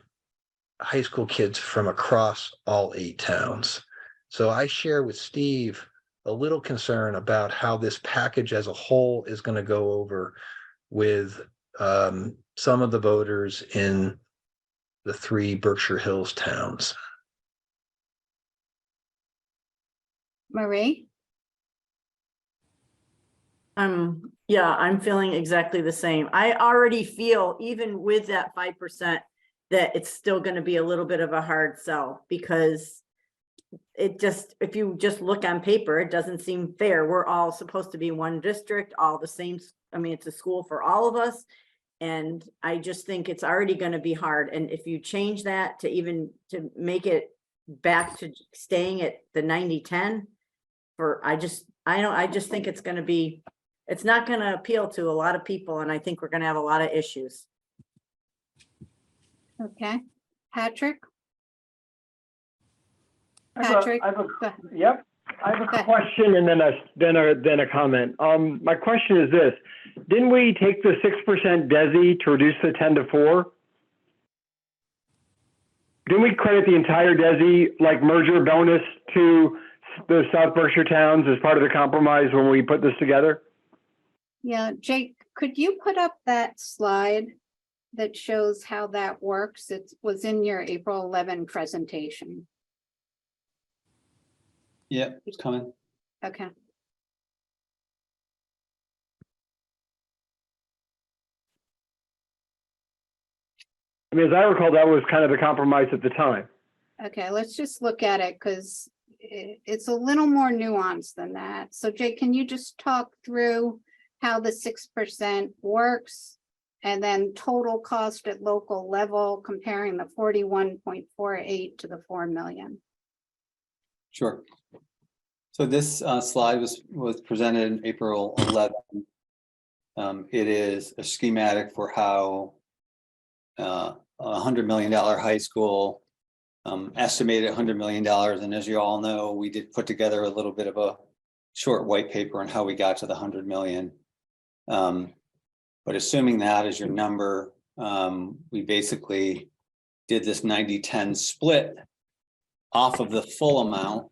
high school kids from across all 8 towns. So I share with Steve a little concern about how this package as a whole is going to go over with some of the voters in the 3 Berkshire Hills towns. Marie? Yeah, I'm feeling exactly the same. I already feel, even with that 5%, that it's still gonna be a little bit of a hard sell, because it just, if you just look on paper, it doesn't seem fair. We're all supposed to be one district, all the same. I mean, it's a school for all of us. And I just think it's already gonna be hard. And if you change that to even to make it back to staying at the 90-10, I just think it's gonna be, it's not gonna appeal to a lot of people, and I think we're gonna have a lot of issues. Okay, Patrick? I have Patrick? Yep, I have a question and then a comment. My question is this: didn't we take the 6% DESI to reduce the 10 to 4? Didn't we credit the entire DESI like merger bonus to the South Berkshire towns as part of the compromise when we put this together? Yeah, Jake, could you put up that slide that shows how that works? It was in your April 11 presentation. Yeah, it's coming. Okay. I mean, as I recall, that was kind of the compromise at the time. Okay, let's just look at it because it's a little more nuanced than that. So Jake, can you just talk through how the 6% works? And then total cost at local level, comparing the 41.48 to the 4 million. Sure. So this slide was presented in April 11. It is a schematic for how a $100 million high school, estimated $100 million. And as you all know, we did put together a little bit of a short white paper on how we got to the 100 million. But assuming that is your number, we basically did this 90-10 split off of the full amount.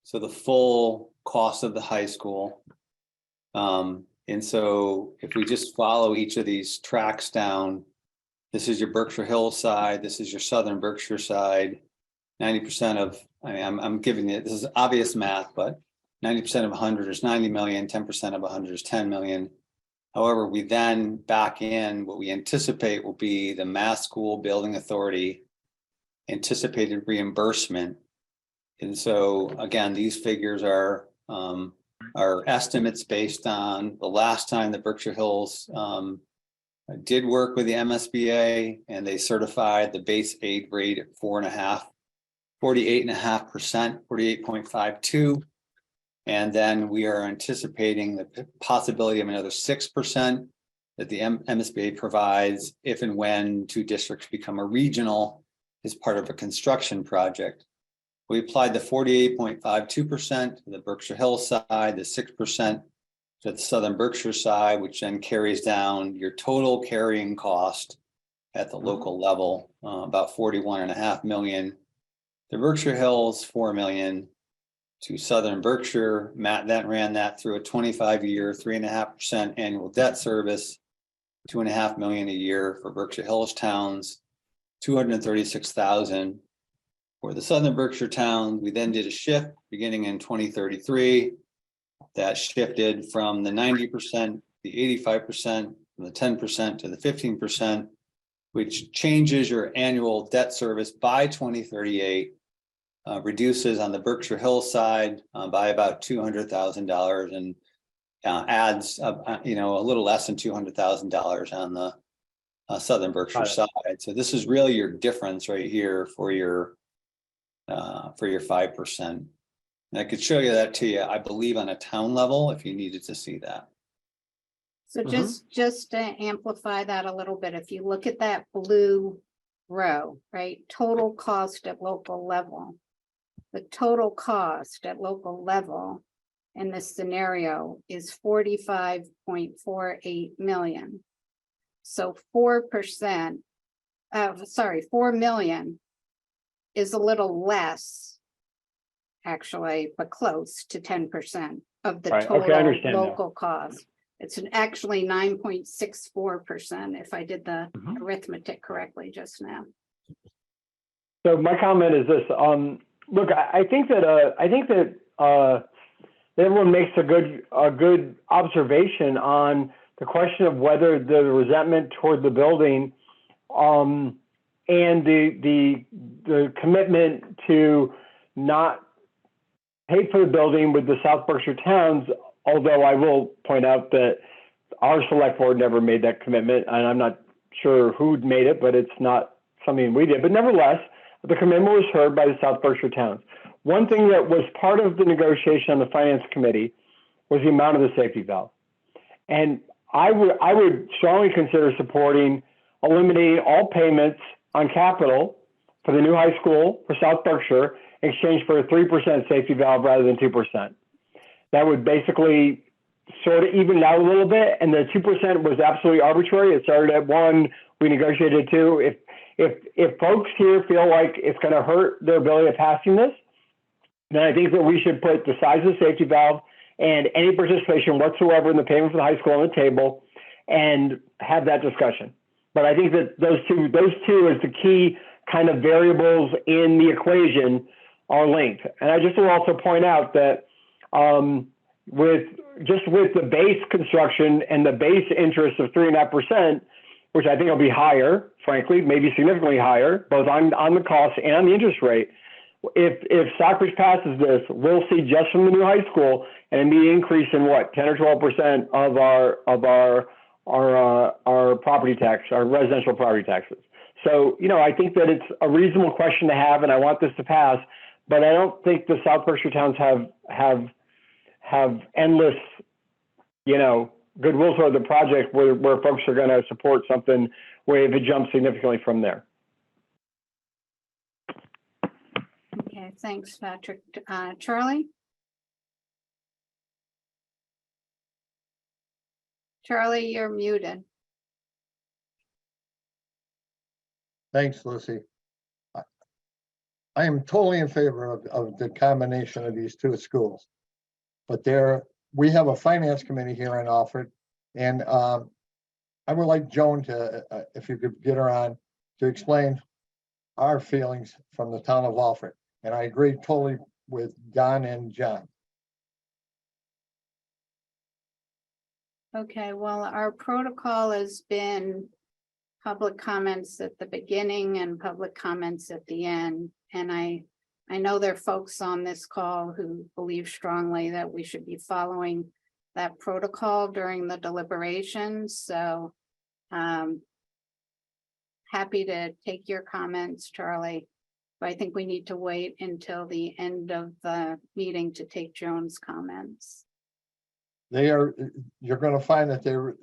So the full cost of the high school. And so if we just follow each of these tracks down, this is your Berkshire Hills side, this is your Southern Berkshire side. 90% of, I mean, I'm giving you, this is obvious math, but 90% of 100 is 90 million, 10% of 100 is 10 million. However, we then back in what we anticipate will be the Mass School Building Authority anticipated reimbursement. And so again, these figures are estimates based on the last time that Berkshire Hills did work with the MSBA, and they certified the base aid rate at 48.5%, 48.52. And then we are anticipating the possibility of another 6% that the MSBA provides if and when 2 districts become a regional as part of a construction project. We applied the 48.52% to the Berkshire Hills side, the 6% to the Southern Berkshire side, which then carries down your total carrying cost at the local level, about 41.5 million. The Berkshire Hills, 4 million. To Southern Berkshire, Matt then ran that through a 25-year, 3.5% annual debt service, 2.5 million a year for Berkshire Hills towns, 236,000 for the Southern Berkshire towns. We then did a shift beginning in 2033 that shifted from the 90%, the 85%, from the 10% to the 15%, which changes your annual debt service by 2038. Reduces on the Berkshire Hills side by about $200,000 and adds a little less than $200,000 on the Southern Berkshire side. So this is really your difference right here for your 5%. And I could show you that to you, I believe, on a town level if you needed to see that. So just to amplify that a little bit, if you look at that blue row, right, total cost at local level. The total cost at local level in this scenario is 45.48 million. So 4%, 4 million is a little less, actually, but close to 10% of the Right, okay, I total understand now. local cost. It's actually 9.64% if I did the Mm-hmm. arithmetic correctly just now. So my comment is this, look, I think that everyone makes a good observation on the question of whether the resentment toward the building, and the commitment to not pay for the building with the South Berkshire towns, although I will point out that our select board never made that commitment, and I'm not sure who made it, but it's not something we did. But nevertheless, the commitment was heard by the South Berkshire towns. One thing that was part of the negotiation on the finance committee was the amount of the safety valve. And I would strongly consider supporting eliminating all payments on capital for the new high school for South Berkshire in exchange for a 3% safety valve rather than 2%. That would basically sort of even it out a little bit. And the 2% was absolutely arbitrary. It started at 1, we negotiated 2. If folks here feel like it's going to hurt their ability of passing this, then I think that we should put the size of the safety valve and any participation whatsoever in the payment for the high school on the table and have that discussion. But I think that those two is the key kind of variables in the equation are linked. And I just will also point out that with the base construction and the base interest of 3.5%, which I think will be higher, frankly, maybe significantly higher, both on the cost and on the interest rate. If Stockbridge passes this, we'll see just from the new high school an immediate increase in what, 10 or 12% of our property tax, our residential property taxes. So, I think that it's a reasonable question to have, and I want this to pass, but I don't think the South Berkshire towns have endless, goodwill toward the project where folks are going to support something where if it jumps significantly from there. Okay, thanks, Patrick. Charlie? Charlie, you're muted. Thanks, Lucy. I am totally in favor of the combination of these two schools. But we have a finance committee here in Alfred, and I would like Joan to, if you could get her on, to explain our feelings from the town of Alfred. And I agree totally with Don and John. Okay, well, our protocol has been public comments at the beginning and public comments at the end. And I know there are folks on this call who believe strongly that we should be following that protocol during the deliberations. So happy to take your comments, Charlie. But I think we need to wait until the end of the meeting to take Joan's comments. You're going to find that they're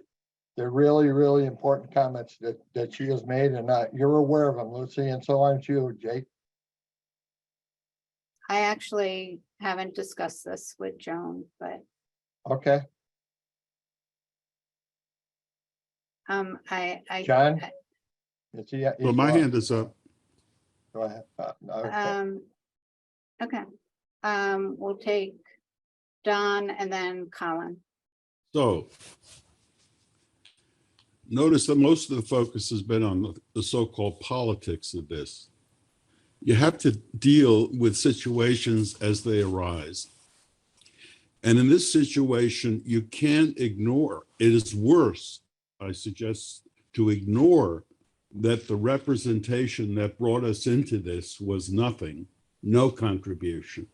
really, really important comments that she has made, and you're aware of them, Lucy, and so aren't you, Jake. I actually haven't discussed this with Joan, but okay. John? Well, my hand is up. Go ahead. Okay. We'll take Don and then Colin. So notice that most of the focus has been on the so-called politics of this. You have to deal with situations as they arise. And in this situation, you can't ignore, it is worse, I suggest, to ignore that the representation that brought us into this was nothing, no contribution,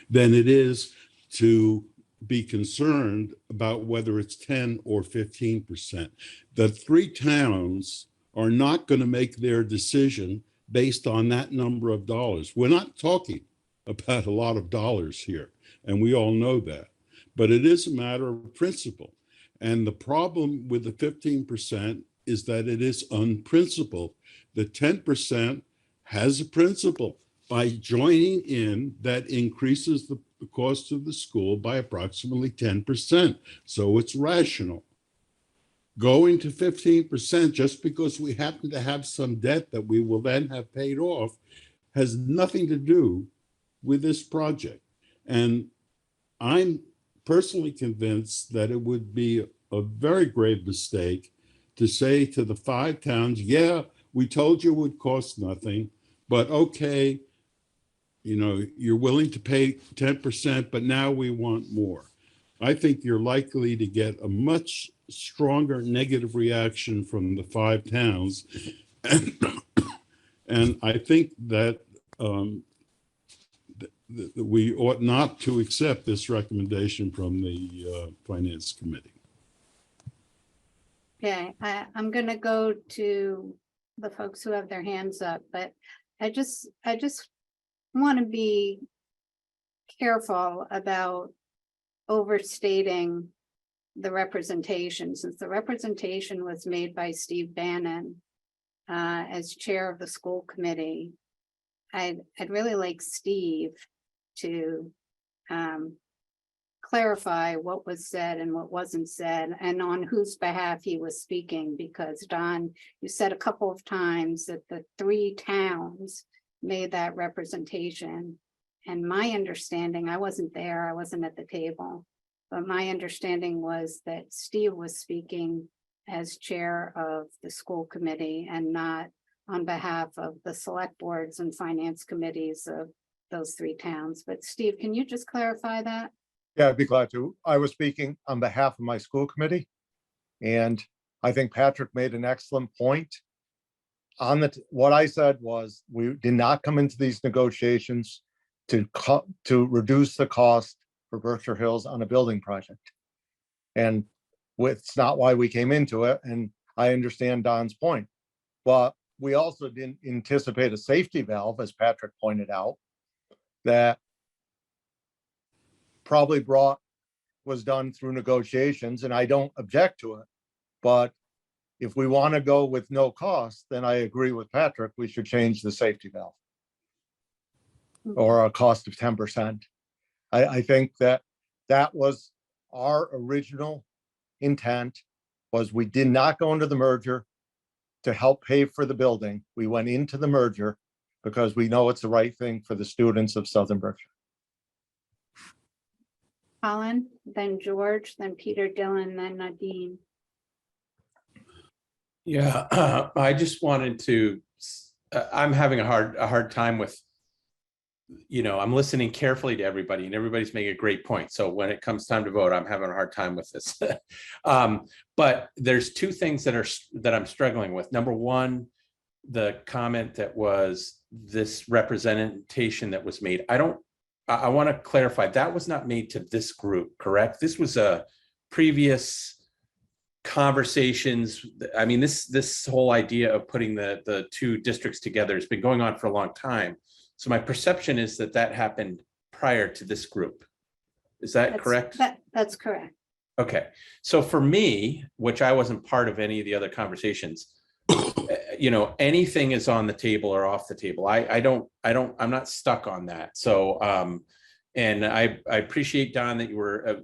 than it is to be concerned about whether it's 10 or 15%. The three towns are not going to make their decision based on that number of dollars. We're not talking about a lot of dollars here, and we all know that, but it is a matter of principle. And the problem with the 15% is that it is unprincipled. The 10% has a principle. by joining in, that increases the cost of the school by approximately 10%. So it's rational. Going to 15% just because we happen to have some debt that we will then have paid off has nothing to do with this project. And I'm personally convinced that it would be a very grave mistake to say to the 5 towns, yeah, we told you it would cost nothing, but okay, you know, you're willing to pay 10%, but now we want more. I think you're likely to get a much stronger negative reaction from the 5 towns. And I think that we ought not to accept this recommendation from the Finance Committee. Okay, I'm gonna go to the folks who have their hands up, but I just want to be careful about overstating the representation, since the representation was made by Steve Bannon as chair of the school committee. I'd really like Steve to clarify what was said and what wasn't said, and on whose behalf he was speaking, because Don, you said a couple of times that the 3 towns made that representation. And my understanding, I wasn't there, I wasn't at the table, but my understanding was that Steve was speaking as chair of the school committee and not on behalf of the select boards and finance committees of those 3 towns. But Steve, can you just clarify that? Yeah, I'd be glad to. I was speaking on behalf of my school committee. And I think Patrick made an excellent point. What I said was, we did not come into these negotiations to reduce the cost for Berkshire Hills on a building project. And it's not why we came into it. And I understand Don's point. But we also didn't anticipate a safety valve, as Patrick pointed out, that probably was done through negotiations, and I don't object to it. But if we want to go with no cost, then I agree with Patrick, we should change the safety valve or a cost of 10%. I think that was our original intent, was we did not go into the merger to help pay for the building. We went into the merger because we know it's the right thing for the students of Southern Berkshire. Colin, then George, then Peter Dillon, then Nadine. Yeah, I just wanted to, I'm having a hard time with, you know, I'm listening carefully to everybody and everybody's making a great point. So when it comes time to vote, I'm having a hard time with this. But there's 2 things that I'm struggling with. Number one, the comment that was this representation that was made. I want to clarify, that was not made to this group, correct? This was a previous conversations. I mean, this whole idea of putting the 2 districts together has been going on for a long time. So my perception is that happened prior to this group. Is that correct? That's correct. Okay. So for me, which I wasn't part of any of the other conversations, you know, anything is on the table or off the table. I'm not stuck on that. So, and I appreciate, Don, that you were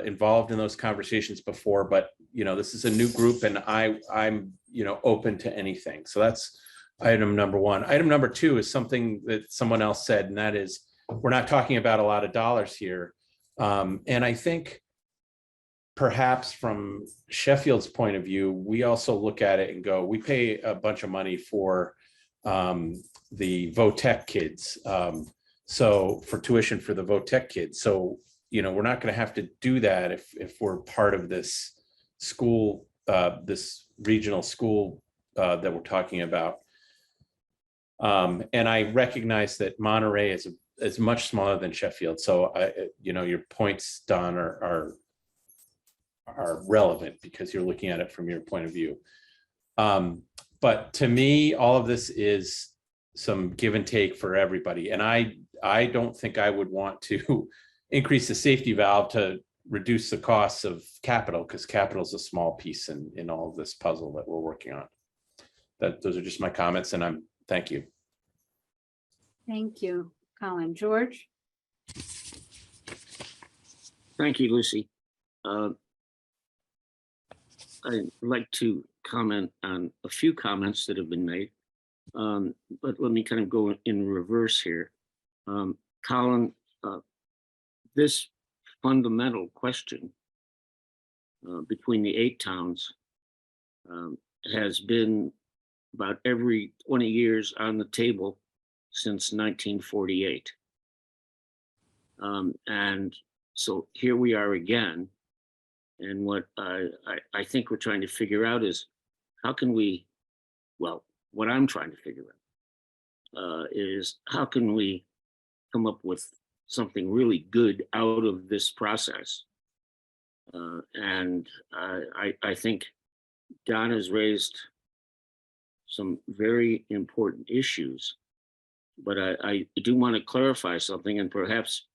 involved in those conversations before, but, you know, this is a new group and I'm, you know, open to anything. So that's item number 1. Item number 2 is something that someone else said, and that is, we're not talking about a lot of dollars here. And I think perhaps from Sheffield's point of view, we also look at it and go, we pay a bunch of money for the VOTEC kids. So for tuition for the VOTEC kids. So, you know, we're not going to have to do that if we're part of this school, this regional school that we're talking about. And I recognize that Monterey is much smaller than Sheffield. So, you know, your points, Don, are relevant because you're looking at it from your point of view. But to me, all of this is some give and take for everybody. And I don't think I would want to increase the safety valve to reduce the costs of capital, because capital is a small piece in all of this puzzle that we're working on. Those are just my comments, and thank you. Thank you, Colin. George? Thank you, Lucy. I'd like to comment on a few comments that have been made, but let me kind of go in reverse here. Colin, this fundamental question between the 8 towns has been about every 20 years on the table since 1948. And so here we are again. And what I think we're trying to figure out is how can we, well, what I'm trying to figure out is how can we come up with something really good out of this process. And I think Don has raised some very important issues, but I do want to clarify something, and perhaps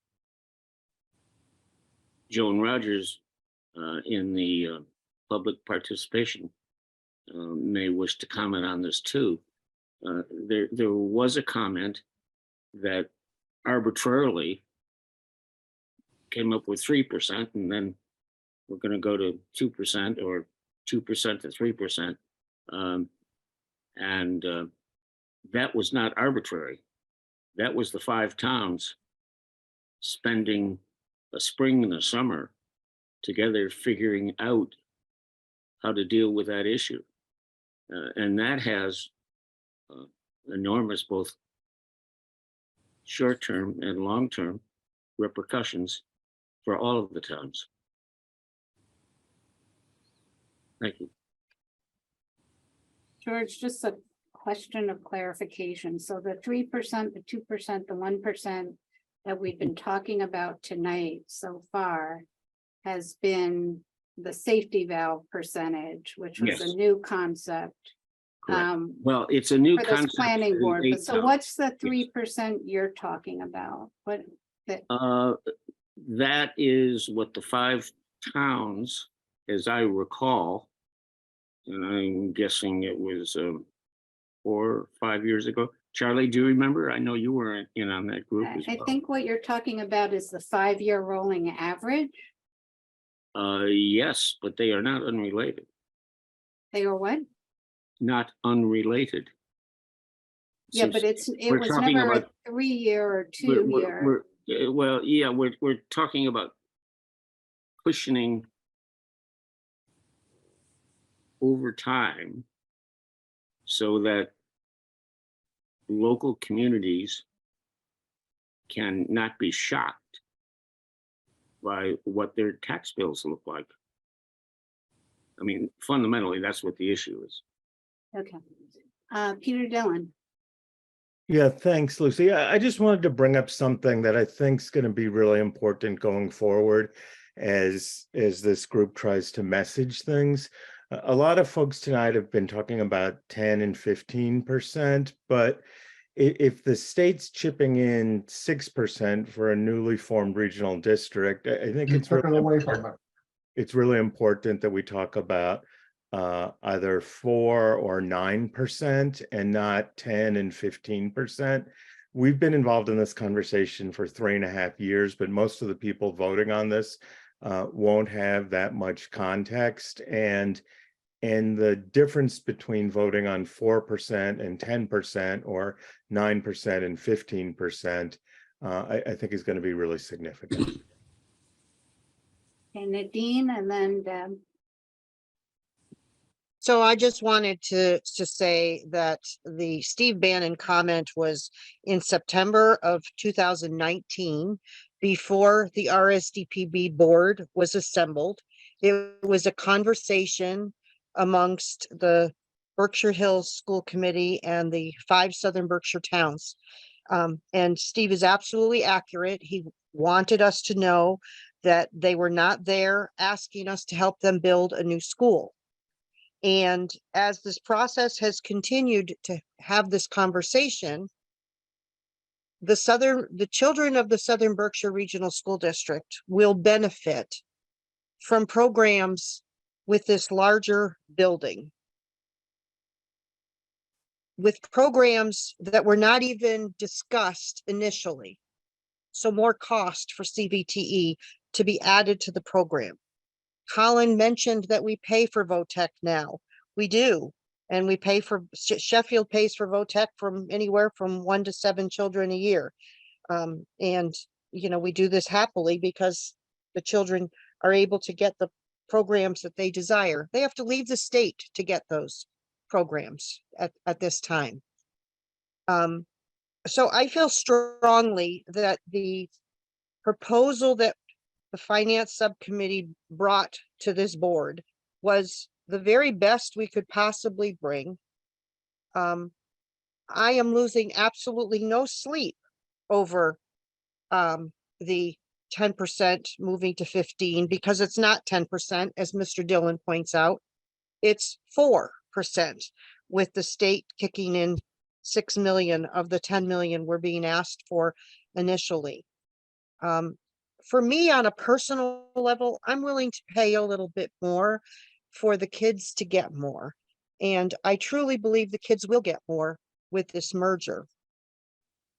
Joan Rogers in the public participation may wish to comment on this too. There was a comment that arbitrarily came up with 3%, and then we're going to go to 2% or 2% to 3%. And that was not arbitrary. That was the 5 towns spending a spring and a summer together figuring out how to deal with that issue. And that has enormous both short-term and long-term repercussions for all of the towns. Thank you. George, just a question of clarification. So the 3%, the 2%, the 1% that we've been talking about tonight so far has been the safety valve percentage, which was Yes. a new concept. Well, it's a new For concept. this planning for the board, 8 but so towns. what's the 3% you're talking about? What? That is what the 5 towns, as I recall, and I'm guessing it was 4 or 5 years ago. Charlie, do you remember? I know you were in on that group as I well. think what you're talking about is the 5-year rolling average. Yes, but they are not unrelated. They are what? Not unrelated. Yeah, Since but it we're was talking never about- a 3-year or 2-year. Well, yeah, we're talking about cushioning over time so that local communities can not be shocked by what their tax bills look like. I mean, fundamentally, that's what the issue is. Okay. Peter Dillon. Yeah, thanks, Lucy. I just wanted to bring up something that I think is going to be really important going forward as this group tries to message things. A lot of folks tonight have been talking about 10 and 15%, but if the state's chipping in 6% for a newly formed regional district, I think it's really important that we talk about either 4 or 9% and not 10 and 15%. We've been involved in this conversation for 3.5 years, but most of the people voting on this won't have that much context. And the difference between voting on 4% and 10% or 9% and 15%, I think is going to be really significant. And Nadine, and then Deb. So I just wanted to say that the Steve Bannon comment was in September of 2019, before the RSDPB board was assembled. It was a conversation amongst the Berkshire Hills School Committee and the 5 Southern Berkshire towns. And Steve is absolutely accurate. He wanted us to know that they were not there asking us to help them build a new school. And as this process has continued to have this conversation, the children of the Southern Berkshire Regional School District will benefit from programs with this larger building. with programs that were not even discussed initially. So more cost for CVTE to be added to the program. Colin mentioned that we pay for VOTEC now. We do. And we pay for, Sheffield pays for VOTEC from anywhere from 1 to 7 children a year. And, you know, we do this happily because the children are able to get the programs that they desire. They have to leave the state to get those programs at this time. So I feel strongly that the proposal that the finance subcommittee brought to this board was the very best we could possibly bring. I am losing absolutely no sleep over the 10% moving to 15 because it's not 10%, as Mr. Dillon points out. It's 4% with the state kicking in 6 million of the 10 million we're being asked for initially. For me, on a personal level, I'm willing to pay a little bit more for the kids to get more. And I truly believe the kids will get more with this merger.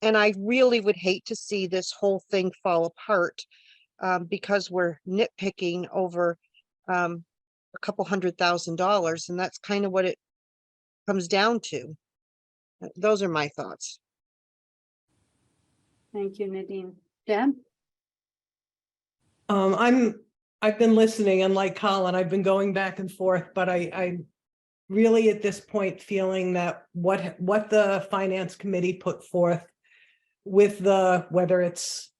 And I really would hate to see this whole thing fall apart because we're nitpicking over a couple $100,000, and that's kind of what it comes down to. Those are my thoughts. Thank you, Nadine. Deb? I've been listening, and like Colin, I've been going back and forth, but I really at this point feeling that what the finance committee put forth with the, whether it's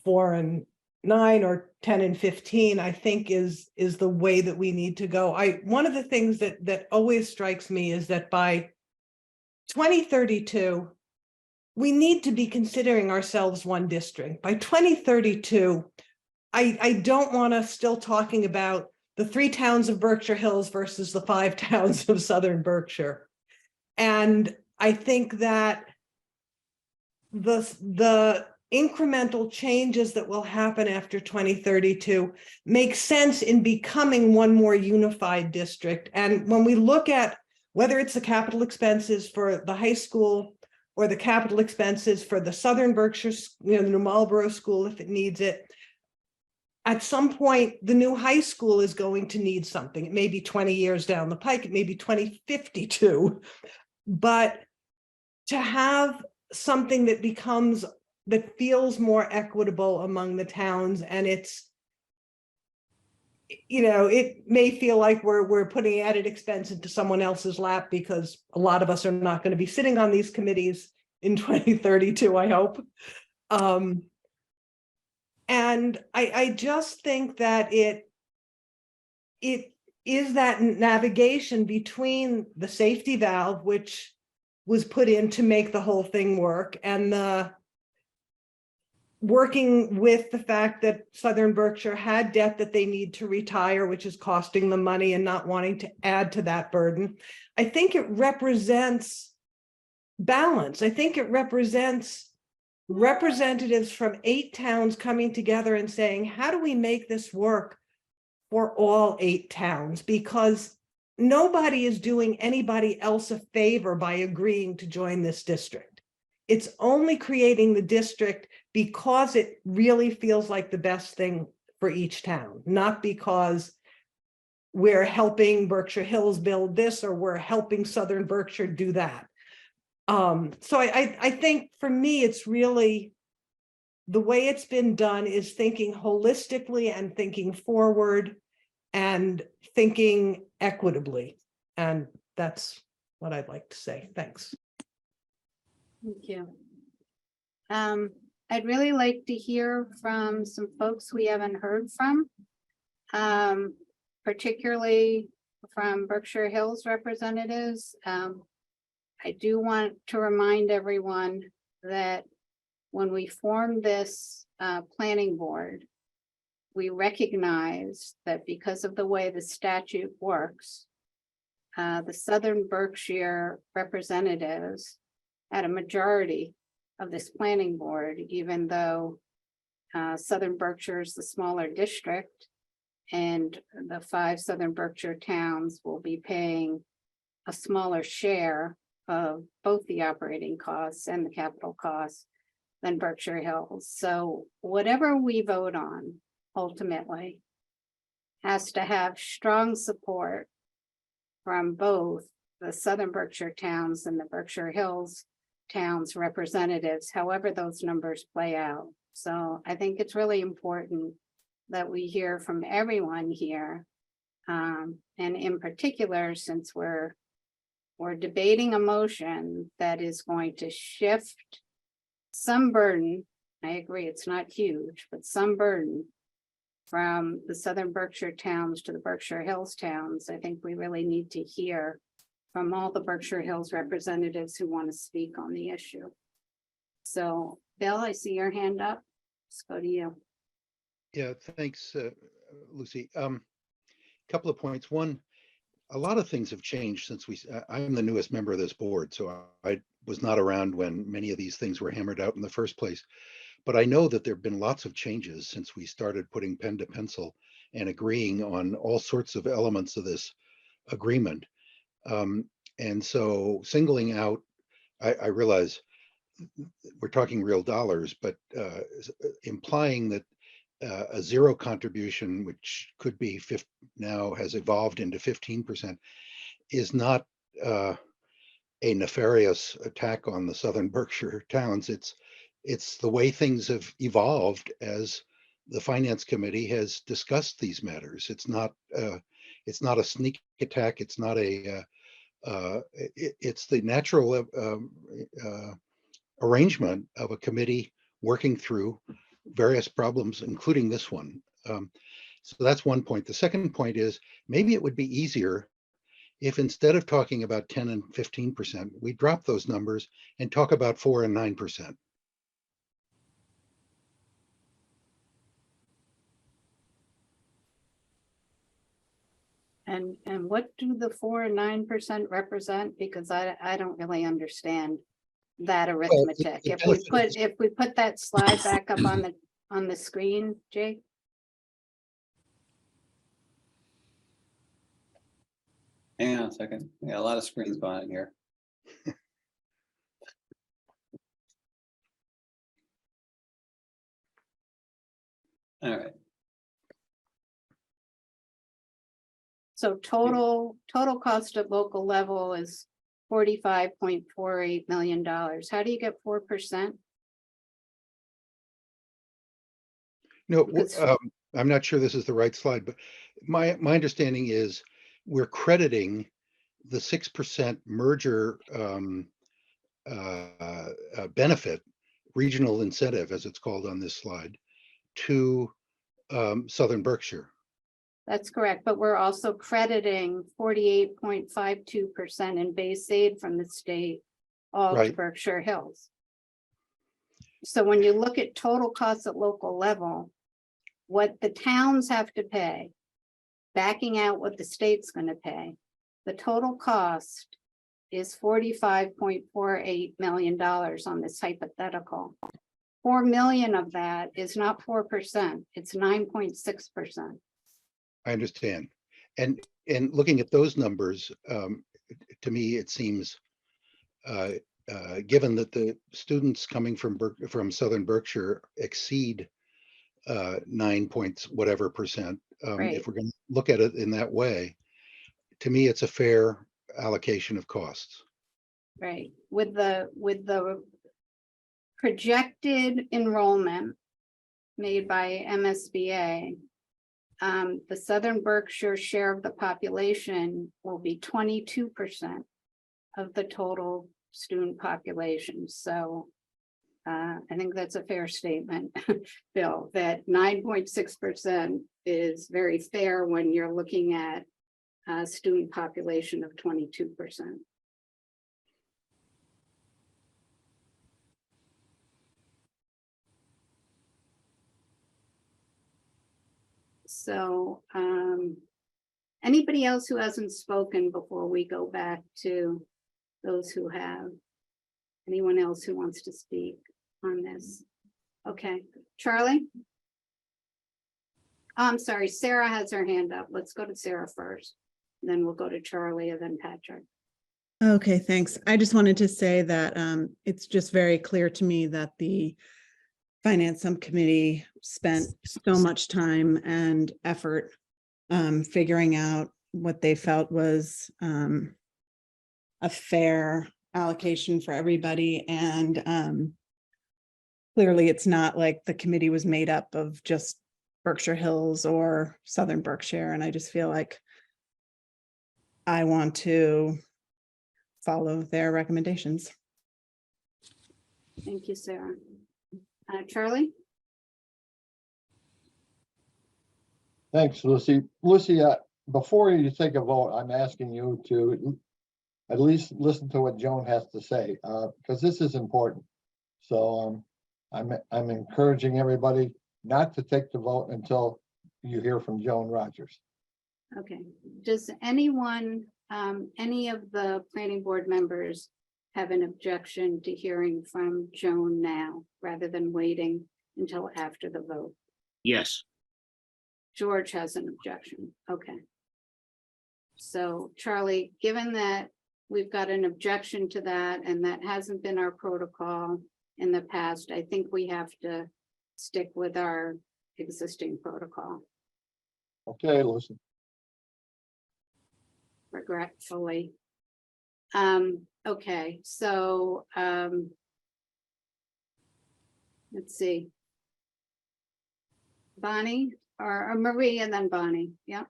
4 and 9 or 10 and 15, I think is the way that we need to go. One of the things that always strikes me is that by 2032, we need to be considering ourselves one district. By 2032, I don't want us still talking about the 3 towns of Berkshire Hills versus the 5 towns of Southern Berkshire. And I think that the incremental changes that will happen after 2032 make sense in becoming one more unified district. And when we look at whether it's the capital expenses for the high school or the capital expenses for the Southern Berkshire, the New Marlborough School, if it needs it, at some point, the new high school is going to need something. It may be 20 years down the pike, it may be 2052, but to have something that feels more equitable among the towns, and it's, it may feel like we're putting added expense into someone else's lap because a lot of us are not going to be sitting on these committees in 2032, I hope. And I just think that it is that navigation between the safety valve, which was put in to make the whole thing work, and the working with the fact that Southern Berkshire had debt that they need to retire, which is costing them money, and not wanting to add to that burden. I think it represents balance. I think it represents representatives from 8 towns coming together and saying, how do we make this work for all 8 towns? Because nobody is doing anybody else a favor by agreeing to join this district. It's only creating the district because it really feels like the best thing for each town, not because we're helping Berkshire Hills build this or we're helping Southern Berkshire do that. So I think for me, it's really the way it's been done is thinking holistically and thinking forward and thinking equitably. And that's what I'd like to say. Thanks. Thank you. I'd really like to hear from some folks we haven't heard from, particularly from Berkshire Hills representatives. I do want to remind everyone that when we formed this planning board, we recognize that because of the way the statute works, the Southern Berkshire representatives had a majority of this planning board, even though Southern Berkshire is the smaller district, and the 5 Southern Berkshire towns will be paying a smaller share of both the operating costs and the capital costs than Berkshire Hills. So whatever we vote on ultimately has to have strong support from both the Southern Berkshire towns and the Berkshire Hills towns representatives, however those numbers play out. So I think it's really important that we hear from everyone here. And in particular, since we're debating a motion that is going to shift some burden, I agree, it's not huge, but some burden from the Southern Berkshire towns to the Berkshire Hills towns, I think we really need to hear from all the Berkshire Hills representatives who want to speak on the issue. So, Bill, I see your hand up. Let's go to you. Yeah, thanks, Lucy. Couple of points. One, a lot of things have changed since I'm the newest member of this board, so I was not around when many of these things were hammered out in the first place. But I know that there have been lots of changes since we started putting pen to pencil and agreeing on all sorts of elements of this agreement. And so singling out, I realize we're talking real dollars, but implying that a zero contribution, which could be now has evolved into 15%, is not a nefarious attack on the Southern Berkshire towns. It's the way things have evolved as the Finance Committee has discussed these matters. It's not a sneak attack. It's not it's the natural arrangement of a committee working through various problems, including this one. So that's one point. The second point is maybe it would be easier if instead of talking about 10 and 15%, we drop those numbers and talk about 4 and 9%. And what do the 4 and 9% represent? Because I don't really understand that arithmetic. If we put that slide back up on the screen, Jake. Hang on a second. Yeah, a lot of screens behind here. All right. So total cost at local level is $45.48 million. How do you get 4%? No, I'm not sure this is the right slide, but my understanding is we're crediting the 6% merger benefit, regional incentive, as it's called on this slide, to Southern Berkshire. That's correct, but we're also crediting 48.52% in base aid from the state, all to Right. Berkshire Hills. So when you look at total costs at local level, what the towns have to pay, backing out what the state's going to pay, the total cost is $45.48 million on this hypothetical. 4 million of that is not 4%, it's 9.6%. I understand. And looking at those numbers, to me, it seems, given that the students coming from Southern Berkshire exceed 9 points whatever percent, Right. if we're going to look at it in that way, to me, it's a fair allocation of costs. Right, with the projected enrollment made by MSBA, the Southern Berkshire share of the population will be 22% of the total student population. So I think that's a fair statement, Bill, that 9.6% is very fair when you're looking at a student population of 22%. So anybody else who hasn't spoken before we go back to those who have? Anyone else who wants to speak on this? Okay, Charlie? I'm sorry, Sarah has her hand up. Let's go to Sarah first. Then we'll go to Charlie and then Patrick. Okay, thanks. I just wanted to say that it's just very clear to me that the Finance Subcommittee spent so much time and effort figuring out what they felt was a fair allocation for everybody. And clearly it's not like the committee was made up of just Berkshire Hills or Southern Berkshire. And I just feel like I want to follow their recommendations. Thank you, Sarah. Charlie? Thanks, Lucy. Lucy, before you take a vote, I'm asking you to at least listen to what Joan has to say, because this is important. So I'm encouraging everybody not to take the vote until you hear from Joan Rogers. Okay. Does anyone, any of the planning board members have an objection to hearing from Joan now, rather than waiting until after the vote? Yes. George has an objection. Okay. So Charlie, given that we've got an objection to that, and that hasn't been our protocol in the past, I think we have to stick with our existing protocol, Okay, Lucy. regretfully. Okay, so let's see. Bonnie or Marie, and then Bonnie. Yeah.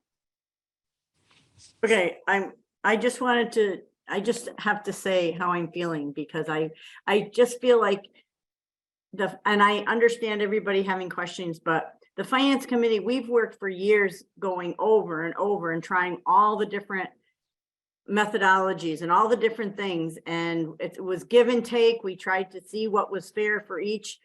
Okay, I just have to say how I'm feeling, because I just feel like and I understand everybody having questions, but the Finance Committee, we've worked for years going over and over and trying all the different methodologies and all the different things, and it was give and take. We tried to see what was fair for each.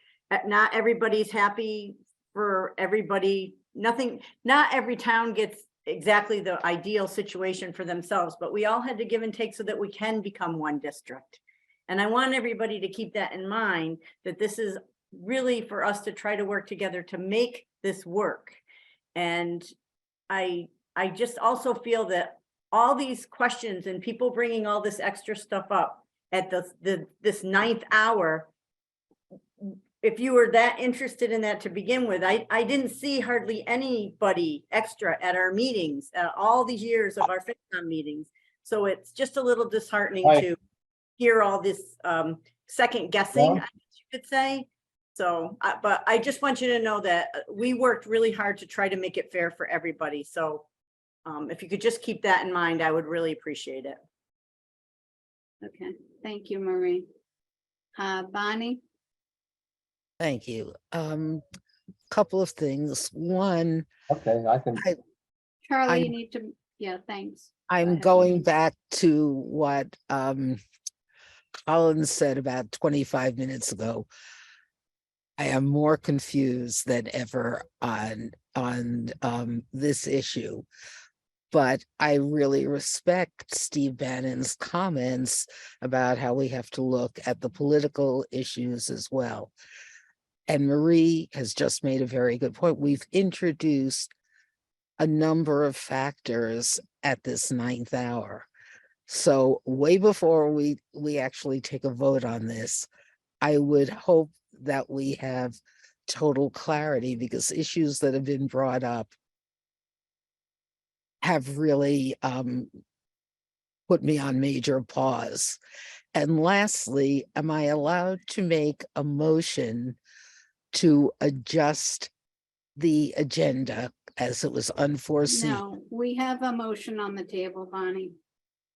Not everybody's happy for everybody. Not every town gets exactly the ideal situation for themselves, but we all had to give and take so that we can become one district. And I want everybody to keep that in mind, that this is really for us to try to work together to make this work. And I just also feel that all these questions and people bringing all this extra stuff up at this 9th hour, if you were that interested in that to begin with, I didn't see hardly anybody extra at our meetings, all these years of our FinCom meetings. So it's just a little disheartening to hear all this second guessing, I guess you could say. So, but I just want you to know that we worked really hard to try to make it fair for everybody. So if you could just keep that in mind, I would really appreciate it. Okay, thank you, Marie. Bonnie? Thank you. Couple of things. One, okay, I can. Charlie, you need to, yeah, thanks. I'm going back to what Colin said about 25 minutes ago. I am more confused than ever on this issue, but I really respect Steve Bannon's comments about how we have to look at the political issues as well. And Marie has just made a very good point. We've introduced a number of factors at this 9th hour. So way before we actually take a vote on this, I would hope that we have total clarity, because issues that have been brought up have really put me on major pause. And lastly, am I allowed to make a motion to adjust the agenda as it was unforeseen? No, we have a motion on the table, Bonnie.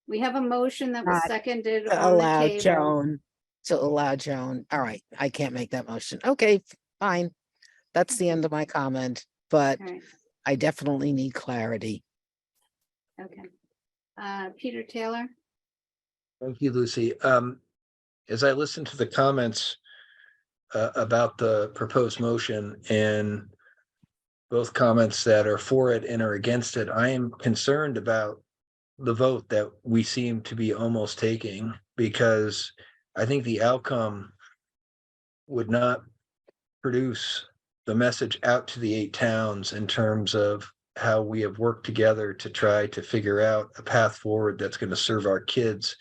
We have a motion that was Not seconded To on the allow table. Joan, to allow Joan. All right, I can't make that motion. Okay, fine. That's the end of my comment, but All right, I definitely need clarity. okay. Peter Taylor? Thank you, Lucy. As I listened to the comments about the proposed motion, and both comments that are for it and are against it, I am concerned about the vote that we seem to be almost taking, because I think the outcome would not produce the message out to the 8 towns in terms of how we have worked together to try to figure out a path forward that's going to serve our kids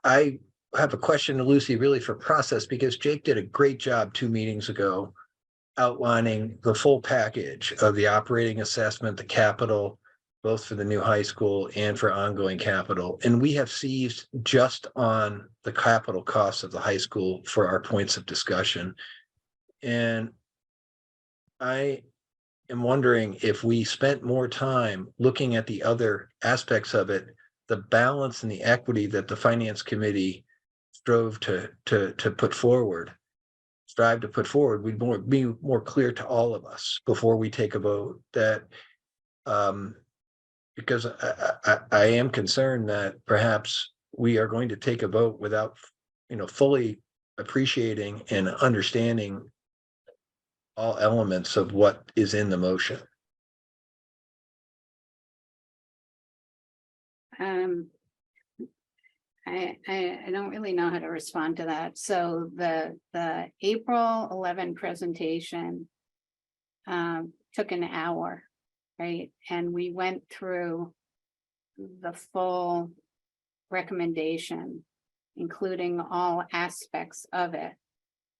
I have a question to Lucy really for process, because Jake did a great job 2 meetings ago outlining the full package of the operating assessment, the capital, both for the new high school and for ongoing capital. And we have seized just on the capital costs of the high school for our points of discussion. And I am wondering if we spent more time looking at the other aspects of it, the balance and the equity that the finance committee strive to put forward, we'd be more clear to all of us before we take a vote that, because I am concerned that perhaps we are going to take a vote without, fully appreciating and understanding all elements of what is in the motion. I don't really know how to respond to that. So the April 11 presentation took an hour, right? And we went through the full recommendation, including all aspects of it.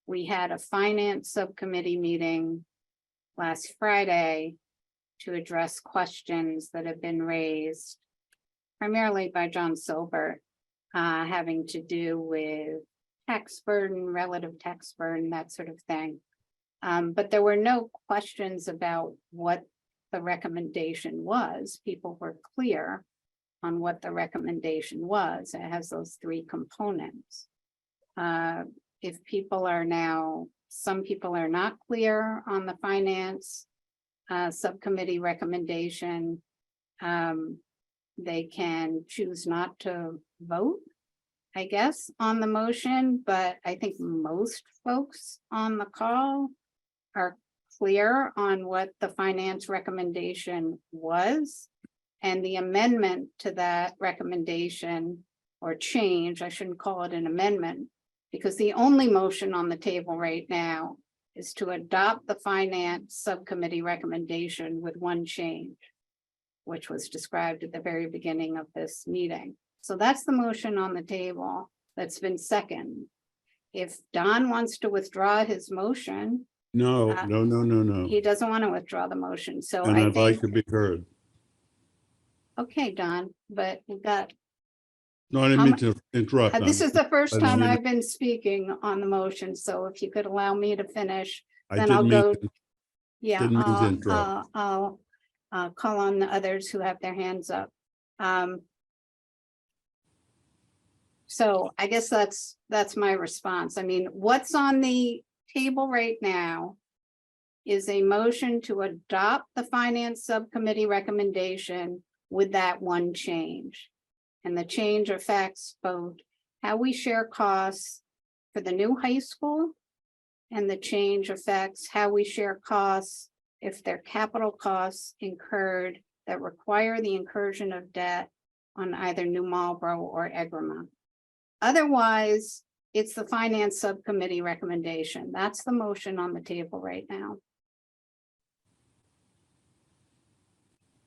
We had a finance subcommittee meeting last Friday to address questions that have been raised primarily by John Silbert, having to do with tax burden, relative tax burden, that sort of thing. But there were no questions about what the recommendation was. People were clear on what the recommendation was. It has those 3 components. If people are now, some people are not clear on the finance subcommittee recommendation, they can choose not to vote, I guess, on the motion, but I think most folks on the call are clear on what the finance recommendation was. And the amendment to that recommendation, or change, I shouldn't call it an amendment, because the only motion on the table right now is to adopt the finance subcommittee recommendation with 1 change, which was described at the very beginning of this meeting. So that's the motion on the table that's been seconded. If Don wants to withdraw his motion. No. He doesn't want to withdraw the motion, so And I I'd like think, to be heard. okay, Don, but we got, No, I didn't mean to interrupt. this is the first I didn't time mean to- I've been speaking on the motion, so if you could allow me to finish, I then I'll didn't mean go. to- Yeah, didn't mean to interrupt. I'll call on the others who have their hands up. So I guess that's my response. I mean, what's on the table right now is a motion to adopt the finance subcommittee recommendation with that 1 change. And the change affects both how we share costs for the new high school, and the change affects how we share costs if they're capital costs incurred that require the incursion of debt on either New Marlboro or Egremont. Otherwise, it's the finance subcommittee recommendation. That's the motion on the table right now.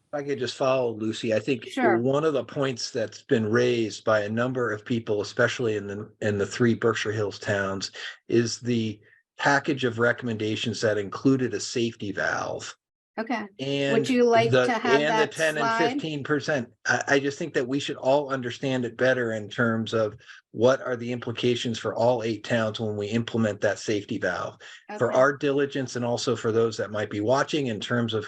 If I could just follow Lucy, I think Sure. one of the points that's been raised by a number of people, especially in the 3 Berkshire Hills towns, is the package of recommendations that included a safety valve. Okay. And Would you like the, to have and that the 10 slide? and 15%. I just think that we should all understand it better in terms of what are the implications for all 8 towns when we implement that safety valve, for Okay. our diligence, and also for those that might be watching in terms of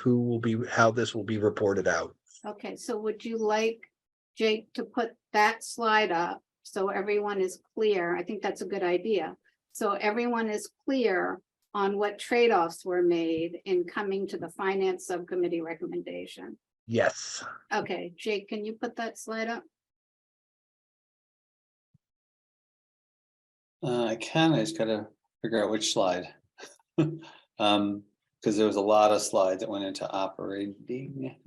how this will be reported out. Okay, so would you like Jake to put that slide up so everyone is clear? I think that's a good idea. So everyone is clear on what trade-offs were made in coming to the finance subcommittee recommendation. Yes. Okay, Jake, can you put that slide up? I just gotta figure out which slide. Because there was a lot of slides that went into operating.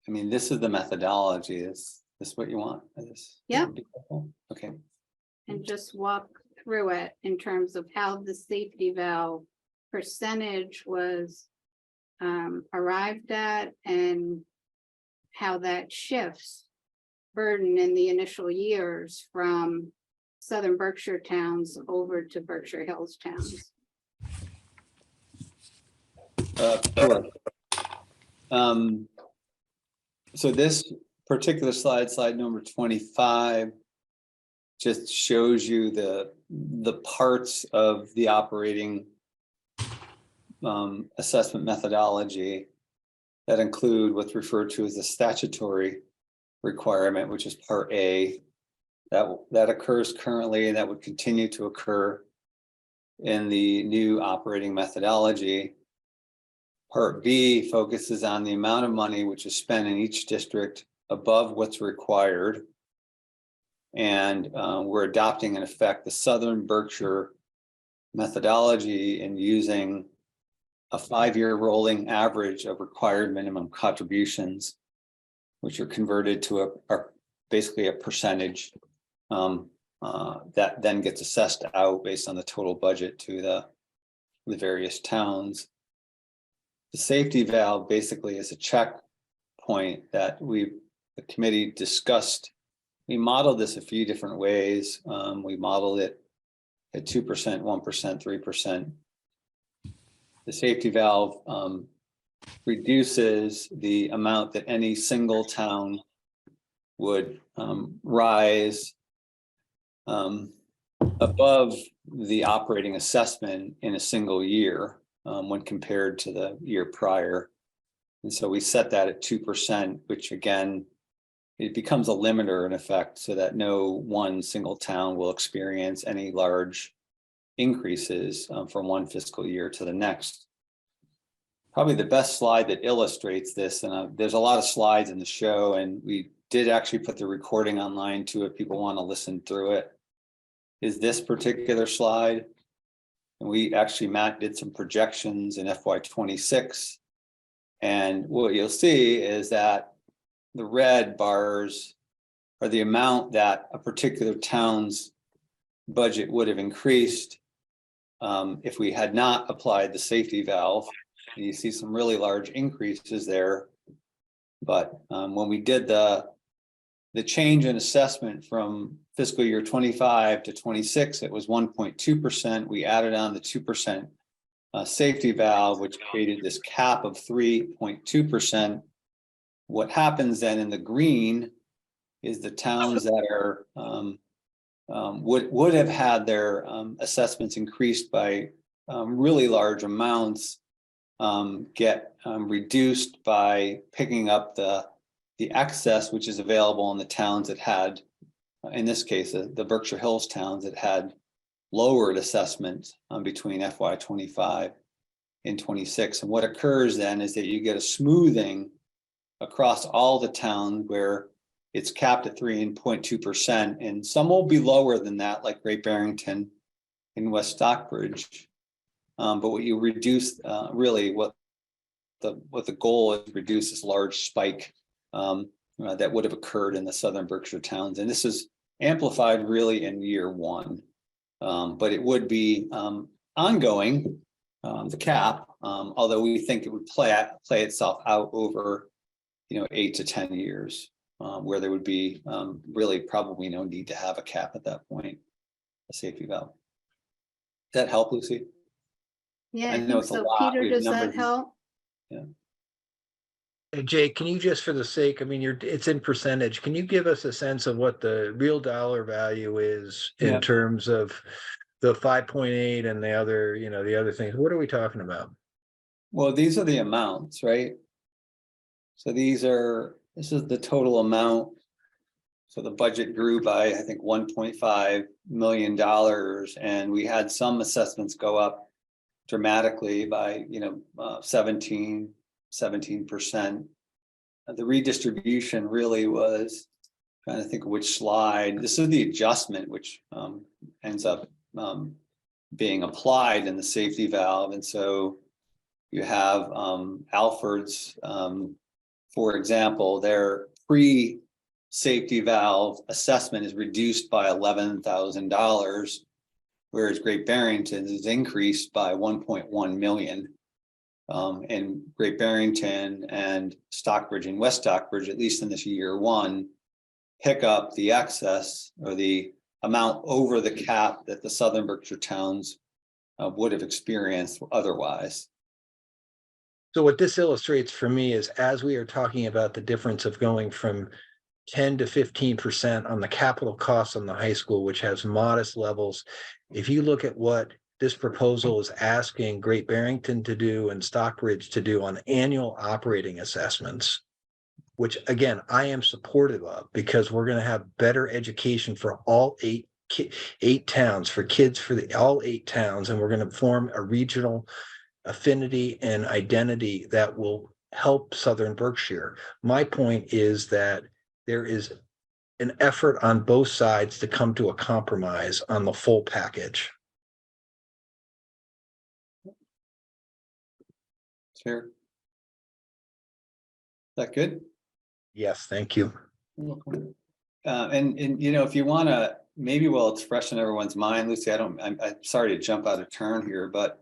I mean, this is the methodology. Is this what you want? Yeah. Okay. And just walk through it in terms of how the safety valve percentage was arrived at and how that shifts burden in the initial years from Southern Berkshire towns over to Berkshire Hills towns. Sure. So this particular slide, slide number 25, just shows you the parts of the operating assessment methodology that include what's referred to as the statutory requirement, which is part A, that occurs currently and that would continue to occur in the new operating methodology. Part B focuses on the amount of money which is spent in each district above what's required. And we're adopting, in effect, the Southern Berkshire methodology and using a 5-year rolling average of required minimum contributions, which are converted to basically a percentage that then gets assessed out based on the total budget to the various towns. The safety valve basically is a checkpoint that the committee discussed. We modeled this a few different ways. We modeled it at 2%, 1%, 3%. The safety valve reduces the amount that any single town would rise above the operating assessment in a single year when compared to the year prior. And so we set that at 2%, which again, it becomes a limiter in effect so that no one single town will experience any large increases from one fiscal year to the next. Probably the best slide that illustrates this, and there's a lot of slides in the show, and we did actually put the recording online too if people want to listen through it, is this particular slide. And we actually, Matt did some projections in FY26. And what you'll see is that the red bars are the amount that a particular town's budget would have increased if we had not applied the safety valve. And you see some really large increases there. But when we did the change in assessment from fiscal year 25 to 26, it was 1.2%. We added on the 2% safety valve, which created this cap of 3.2%. What happens then in the green is the towns that are would have had their assessments increased by really large amounts get reduced by picking up the excess which is available in the towns that had, in this case, the Berkshire Hills towns that had lowered assessments between FY25 and 26. And what occurs then is that you get a smoothing across all the towns where it's capped at 3.2%, and some will be lower than that, like Great Barrington and West Stockbridge. But what you reduce, really, what the goal is, to reduce this large spike that would have occurred in the Southern Berkshire towns, and this is amplified really in year one, but it would be ongoing, the cap, although we think it would play itself out over 8 to 10 years, where there would be really probably no need to have a cap at that point, a safety valve. Does that help, Lucy? Yeah, I I know think it's a so. lot. Peter, We have does that numbers. help? Yeah. Hey, Jake, can you just, for the sake, I mean, it's in percentage, can you give us a sense of what the real dollar value is in Yeah. terms of the 5.8 and the other, the other things? What are we talking about? Well, these are the amounts, right? So this is the total amount. So the budget grew by, I think, $1.5 million, and we had some assessments go up dramatically by 17%. The redistribution really was, trying to think of which slide. This is the adjustment which ends up being applied in the safety valve. And so you have Alfred's, for example, their pre-safety valve assessment is reduced by $11,000, whereas Great Barrington's is increased by 1.1 million. and Great Barrington and Stockbridge and West Stockbridge, at least in this year one, pick up the excess or the amount over the cap that the Southern Berkshire towns would have experienced otherwise. So what this illustrates for me is, as we are talking about the difference of going from 10 to 15% on the capital costs on the high school, which has modest levels. If you look at what this proposal is asking Great Barrington to do and Stockbridge to do on annual operating assessments, which again, I am supportive of, because we're going to have better education for all eight towns, for kids for all 8 towns, and we're going to form a regional affinity and identity that will help Southern Berkshire. My point is that there is an effort on both sides to come to a compromise on the full package. Sure. Is that good? Yes, thank you. And you know, if you want to, maybe while it's fresh in everyone's mind, Lucy, I'm sorry to jump out of turn here, but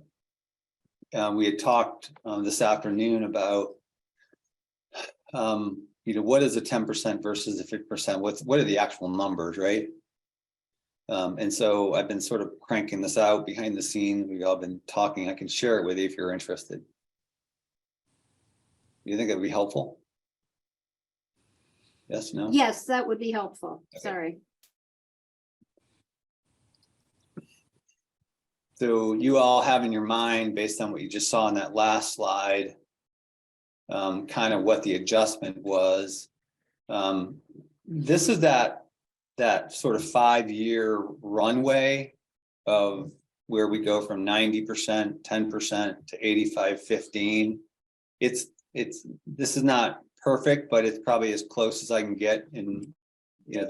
we had talked this afternoon about you know, what is a 10% versus a 50%? What are the actual numbers, right? And so I've been sort of cranking this out behind the scenes. We've all been talking. I can share it with you if you're interested. Do you think that would be helpful? Yes, no? Yes, that would be helpful. Sorry. So you all have in your mind, based on what you just saw on that last slide, kind of what the adjustment was. This is that sort of 5-year runway of where we go from 90%, 10% to 85, 15. This is not perfect, but it's probably as close as I can get in, you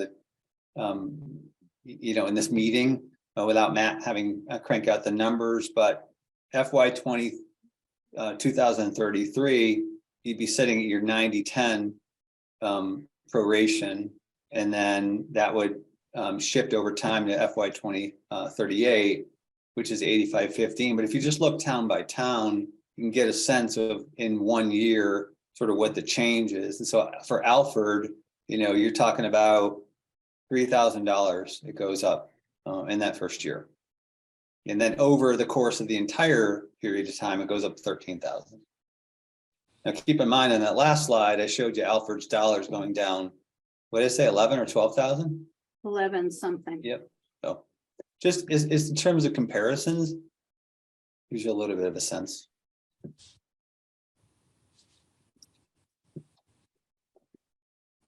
know, in this meeting without Matt having crank out the numbers. But FY 2033, you'd be sitting at your 90-10 proration, and then that would shift over time to FY 2038, which is 85-15. But if you just look town by town, you can get a sense of in 1 year sort of what the change is. And so for Alfred, you know, you're talking about $3,000 it goes up in that first year. And then over the course of the entire period of time, it goes up to 13,000. Now keep in mind, on that last slide, I showed you Alfred's dollars going down. What did I say, 11 or 12,000? 11 something. Yep. So just is in terms of comparisons, gives you a little bit of a sense.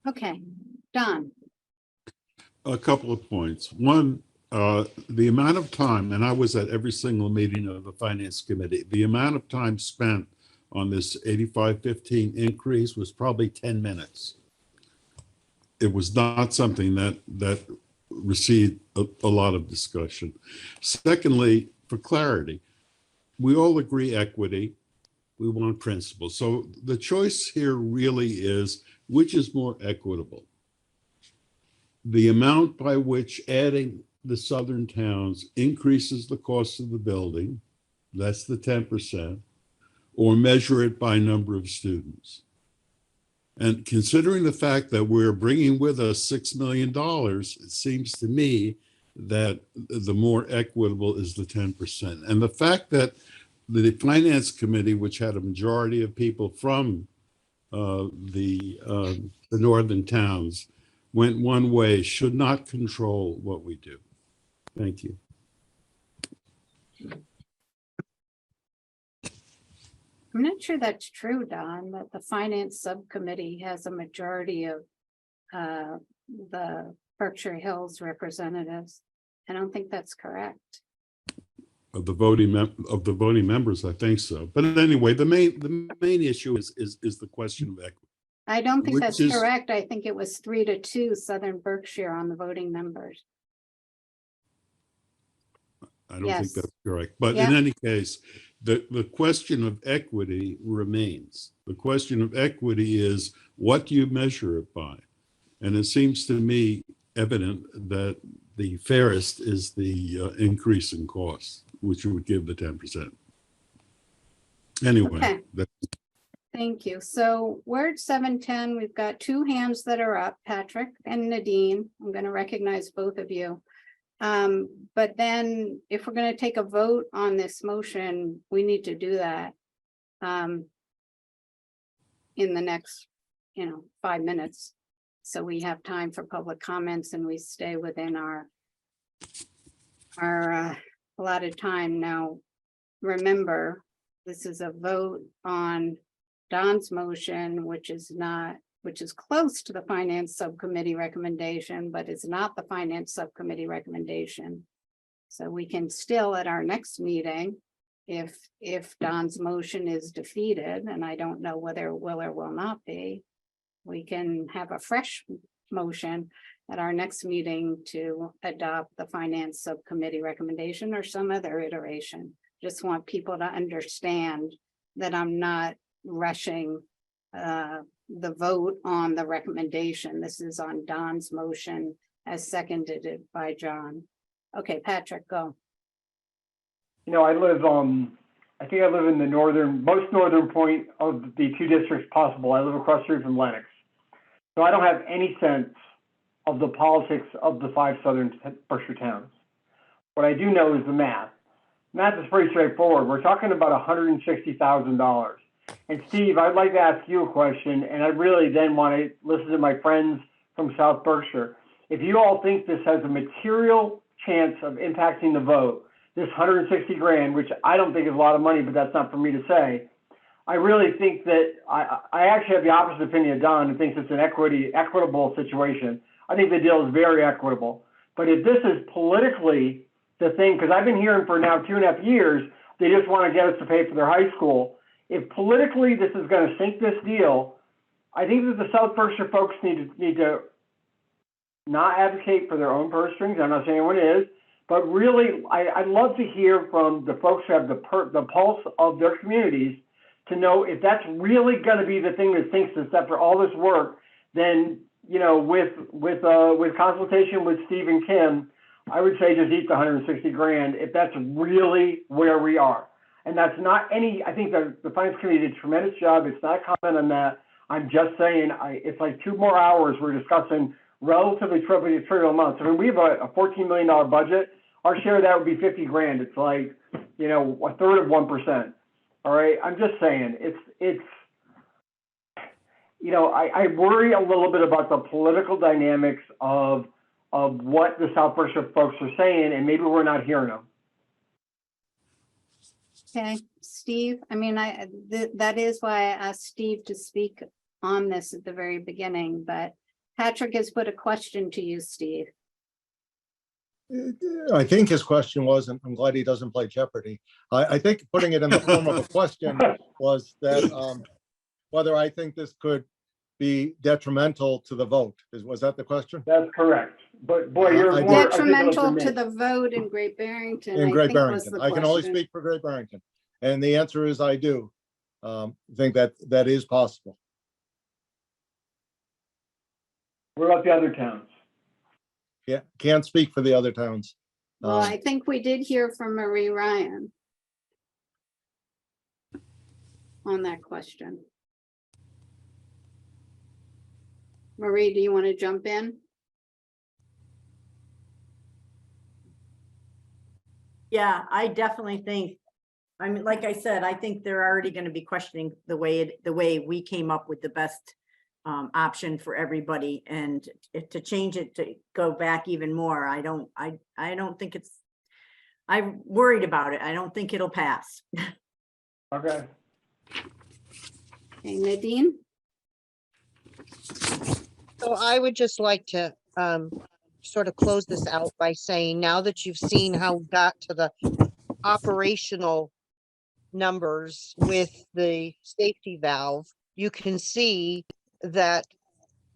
Okay, Don. A couple of points. One, the amount of time, and I was at every single meeting of the Finance Committee, the amount of time spent on this 85-15 increase was probably 10 minutes. It was not something that received a lot of discussion. Secondly, for clarity, we all agree equity, we want principle. So the choice here really is, which is more equitable? The amount by which adding the southern towns increases the cost of the building, that's the 10%, or measure it by number of students. And considering the fact that we're bringing with us $6 million, it seems to me that the more equitable is the 10%. And the fact that the Finance Committee, which had a majority of people from the northern towns, went one way, should not control what we do. Thank you. I'm not sure that's true, Don, that the finance subcommittee has a majority of the Berkshire Hills representatives. I don't think that's correct. Of the voting members, I think so. But anyway, the main issue is the question of equity. I don't think that's Which is- correct. I think it was 3-2 Southern Berkshire on the voting members. I don't Yes. think that's correct. But Yeah. in any case, the question of equity remains. The question of equity is, what do you measure it by? And it seems to me evident that the fairest is the increase in cost, which would give the 10%. Anyway, Okay. that- Thank you. So we're at 7:10. We've got two hands that are up, Patrick and Nadine. I'm going to recognize both of you. But then if we're going to take a vote on this motion, we need to do that in the next, 5 minutes. So we have time for public comments and we stay within our allotted time. Now, remember, this is a vote on Don's motion, which is close to the finance subcommittee recommendation, but it's not the finance subcommittee recommendation. So we can still at our next meeting, if Don's motion is defeated, and I don't know whether it will or will not be, we can have a fresh motion at our next meeting to adopt the finance subcommittee recommendation or some other iteration. Just want people to understand that I'm not rushing the vote on the recommendation. This is on Don's motion as seconded by John. Okay, Patrick, go. I live, I think I live in the most northern point of the two districts possible. I live across the street from Lenox. So I don't have any sense of the politics of the 5 southern Berkshire towns. What I do know is the math. Math is pretty straightforward. We're talking about $160,000. And Steve, I'd like to ask you a question, and I really then want to listen to my friends from South Berkshire. If you all think this has a material chance of impacting the vote, this 160 grand, which I don't think is a lot of money, but that's not for me to say. I really think that I actually have the opposite opinion of Don, who thinks it's an equitable situation. I think the deal is very equitable. But if this is politically the thing, because I've been hearing for now 2.5 years, they just want to get us to pay for their high school. If politically this is going to sink this deal, I think that the South Berkshire folks need to not advocate for their own purse strings. I'm not saying anyone is, but really, I'd love to hear from the folks who have the pulse of their communities to know if that's really going to be the thing that sinks us after all this work. Then, with consultation with Steve and Kim, I would say just eat the 160 grand if that's really where we are. And that's not I think the Finance Committee did a tremendous job. It's not a comment on that. I'm just saying, it's like 2 more hours we're discussing relatively trivial amounts. I mean, we have a $14 million budget. Our share of that would be 50 grand. It's like, a third of 1%. All right. I'm just saying I worry a little bit about the political dynamics of what the South Berkshire folks are saying, and maybe we're not hearing them. Okay, Steve, that is why I asked Steve to speak on this at the very beginning, but Patrick has put a question to you, Steve. I think his question was, and I'm glad he doesn't play Jeopardy. I think putting it in the form of a question was that whether I think this could be detrimental to the vote. Was that the question? That's correct. But boy, you're more detrimental to the vote in Great Barrington. In Great Barrington. I can only speak for Great Barrington. And the answer is I do think that is possible. What about the other towns? Yeah, can't speak for the other towns. Well, I think we did hear from Marie Ryan on that question. Marie, do you want to jump in? Yeah, I definitely think, like I said, I think they're already going to be questioning the way we came up with the best option for everybody, and to change it to go back even more, I don't think I'm worried about it. I don't think it'll pass. Okay. Okay, Nadine? So I would just like to sort of close this out by saying, now that you've seen how we got to the operational numbers with the safety valve, you can see that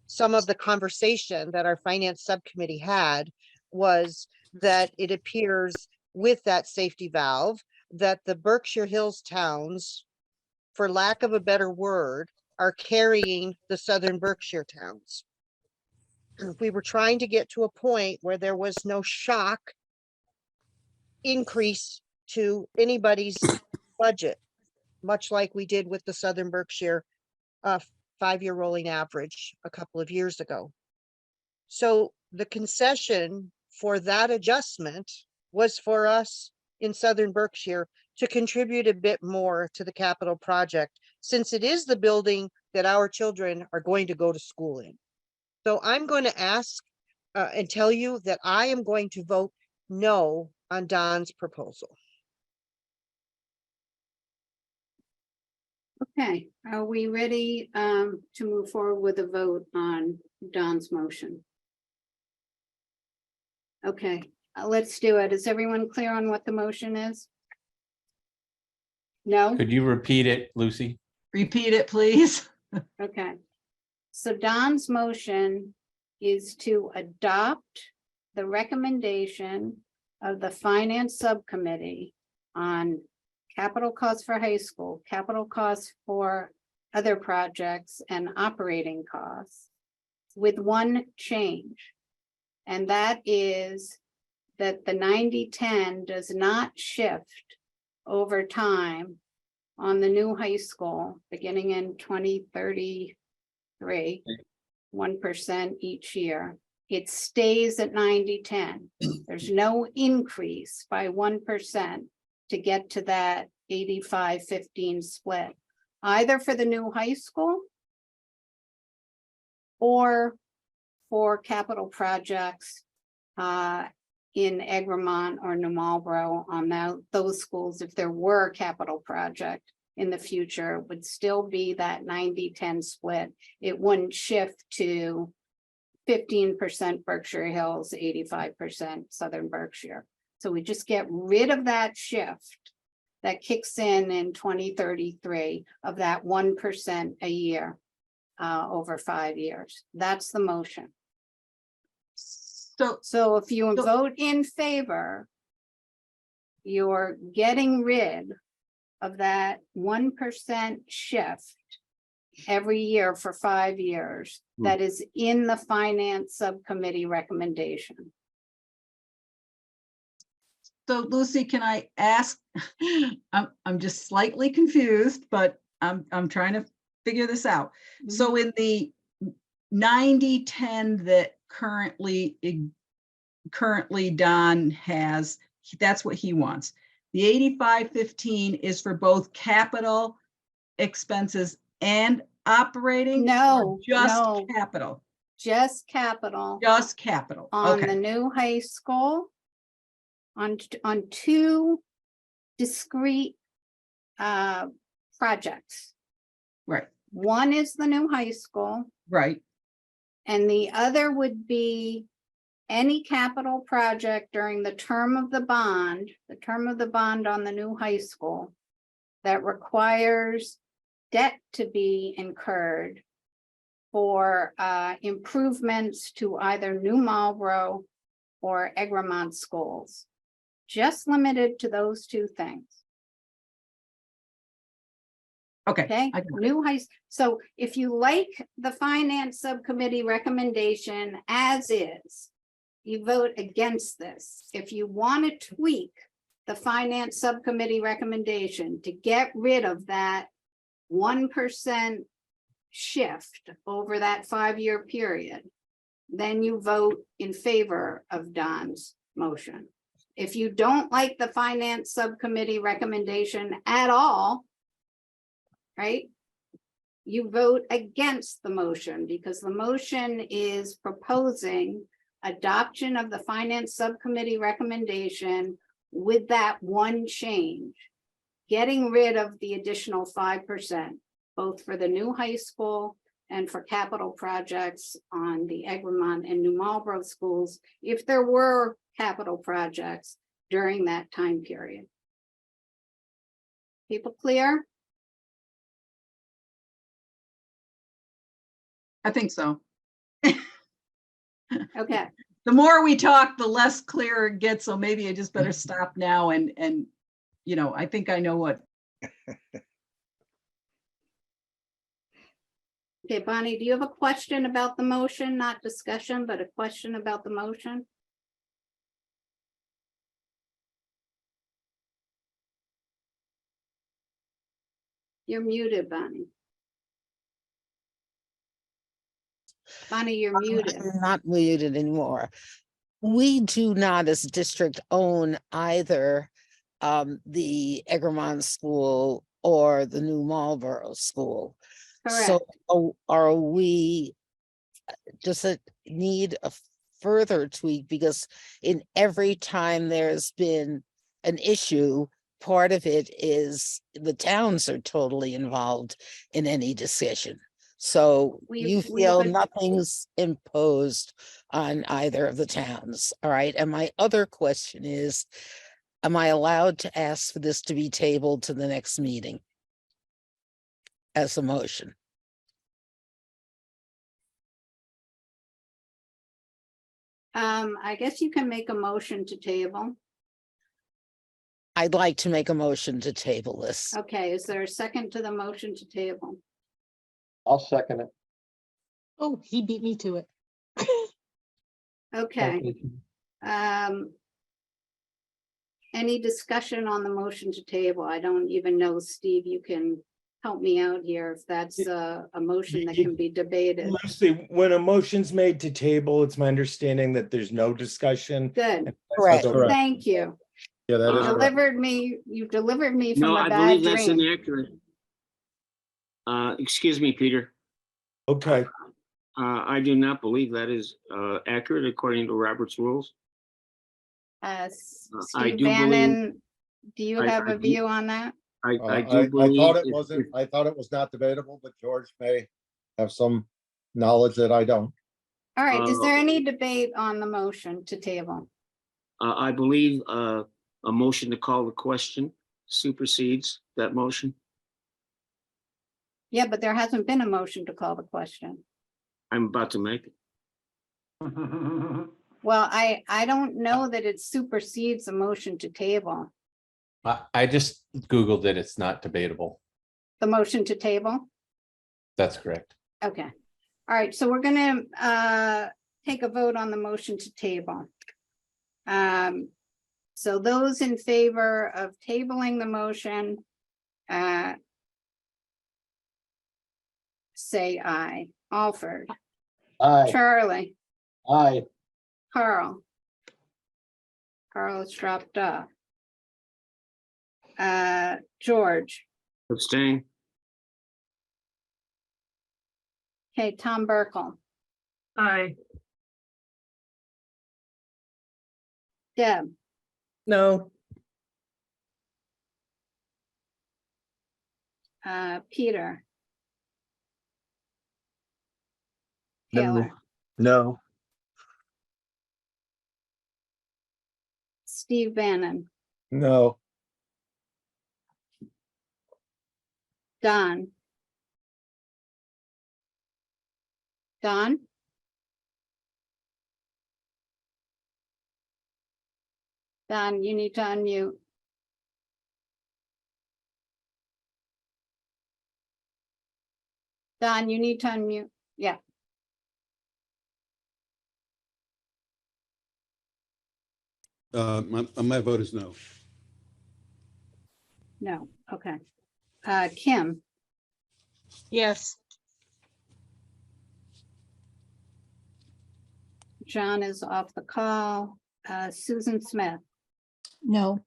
some of the conversation that our finance subcommittee had was that it appears with that safety valve that the Berkshire Hills towns, for lack of a better word, are carrying the Southern Berkshire towns. We were trying to get to a point where there was no shock increase to anybody's budget. much like we did with the Southern Berkshire uh, 5-year rolling average a couple of years ago. So the concession for that adjustment was for us in Southern Berkshire to contribute a bit more to the capital project, since it is the building that our children are going to go to school in. So I'm going to ask and tell you that I am going to vote no on Don's proposal. Okay, are we ready to move forward with a vote on Don's motion? Okay, let's do it. Is everyone clear on what the motion is? No? Could you repeat it, Lucy? Repeat it, please. Okay. So Don's motion is to adopt the recommendation of the Finance Subcommittee on capital costs for high school, capital costs for other projects, and operating costs with one change. And that is that the 90-10 does not shift over time on the new high school beginning in 2033, 1% each year. It stays at 90-10. There's no increase by 1% to get to that 85-15 split, either for the new high school or for capital projects in Egremont or New Marlboro on those schools. If there were a capital project in the future, it would still be that 90-10 split. It wouldn't shift to 15% Berkshire Hills, 85% Southern Berkshire. So we just get rid of that shift that kicks in 2033 of that 1% a year over 5 years. That's the motion. So if you vote in favor, you're getting rid of that 1% shift every year for 5 years that is in the Finance Subcommittee recommendation. So Lucy, can I ask, I'm just slightly confused, but I'm trying to figure this out. So in the 90-10 that currently Don has, that's what he wants. The 85-15 is for both capital expenses and operating? No, just no. capital. Just capital. Just capital. On Okay. the new high school, on two discrete projects. Right. One is the new high school. Right. And the other would be any capital project during the term of the bond on the new high school that requires debt to be incurred for improvements to either New Marlboro or Egremont schools. Just limited to those two things. Okay, new high. So if you like the Finance Subcommittee recommendation as is, you vote against this. If you want to tweak the Finance Subcommittee recommendation to get rid of that 1% shift over that 5-year period, then you vote in favor of Don's motion. If you don't like the Finance Subcommittee recommendation at all, right, you vote against the motion, because the motion is proposing adoption of the Finance Subcommittee recommendation with that one change, getting rid of the additional 5%, both for the new high school and for capital projects on the Egremont and New Marlboro schools, if there were capital projects during that time period. People clear? I think so. Okay. The more we talk, the less clear it gets. So maybe I just better stop now and you know, I think I know what. Okay, Bonnie, do you have a question about the motion? Not discussion, but a question about the motion? You're muted, Bonnie. Bonnie, you're muted. I'm not muted anymore. We do not as a district own either the Egremont School or the New Marlboro School. So are we just need a further tweak, because in every time there's been an issue, part of it is the towns are totally involved in any decision. So you feel nothing's imposed on either of the towns, all right? And my other question is, am I allowed to ask for this to be tabled to the next meeting as a motion? I guess you can make a motion to table. I'd like to make a motion to table this. Okay, is there a second to the motion to table? I'll second it. Oh, he beat me to it. Okay. Any discussion on the motion to table? I don't even know, Steve, you can help me out here if that's a motion that can be debated. Lucy, when a motion's made to table, it's my understanding that there's no discussion. Good. Correct. Thank you. Yeah, that is correct. You delivered me from No, a I bad believe that's dream. inaccurate. Excuse me, Peter. Okay. I do not believe that is accurate according to Robert's rules. I I Steve do Bannon, do you I- have I a do- view on that? I do believe. thought it if- wasn't, I thought it was not debatable, but George may have some knowledge that I don't. All right, is there any debate on the motion to table? I believe a motion to call the question supersedes that motion. Yeah, but there hasn't been a motion to call the question. I'm about to make it. Well, I don't know that it supersedes a motion to table. I just Googled it. It's not debatable. The motion to table? That's correct. Okay. All right, so we're gonna take a vote on the motion to table. So those in favor of tabling the motion, say aye. Alford. Aye. Charlie. Aye. Carl. Carl has dropped off. George. Abstain. Okay, Tom Burkle. Aye. Deb. No. Peter. No, Taylor. no, Steve Bannon. No, Don. Don? Don, you need to unmute. Don, you need to unmute. Yeah. My vote is no. No, okay. Kim. Yes. John is off the call. Susan Smith. No.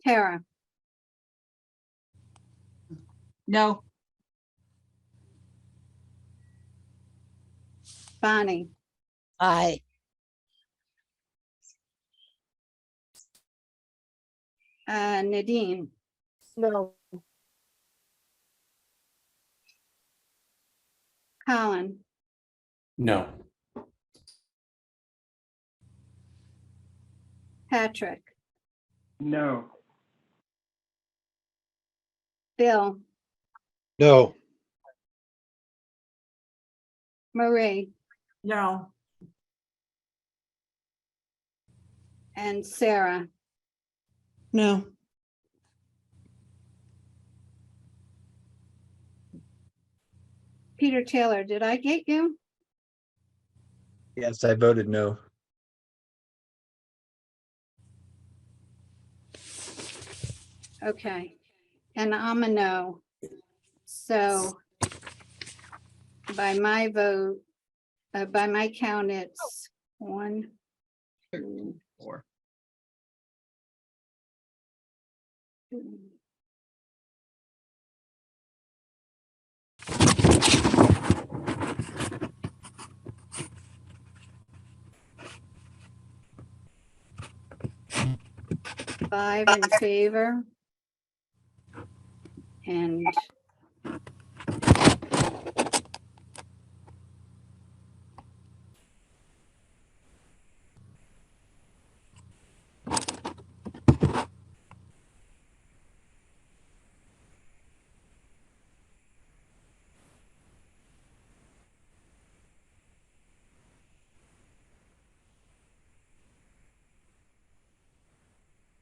Tara. No. Bonnie. Aye. Nadine. No. Colin. No. Patrick. No. Bill. no, Marie. No. And Sarah. No. Peter Taylor, did I get you? yes, I voted no. Okay. And I'm a no. So by my vote, by my count, it's 1, 2, 4. 2. Five in favor. And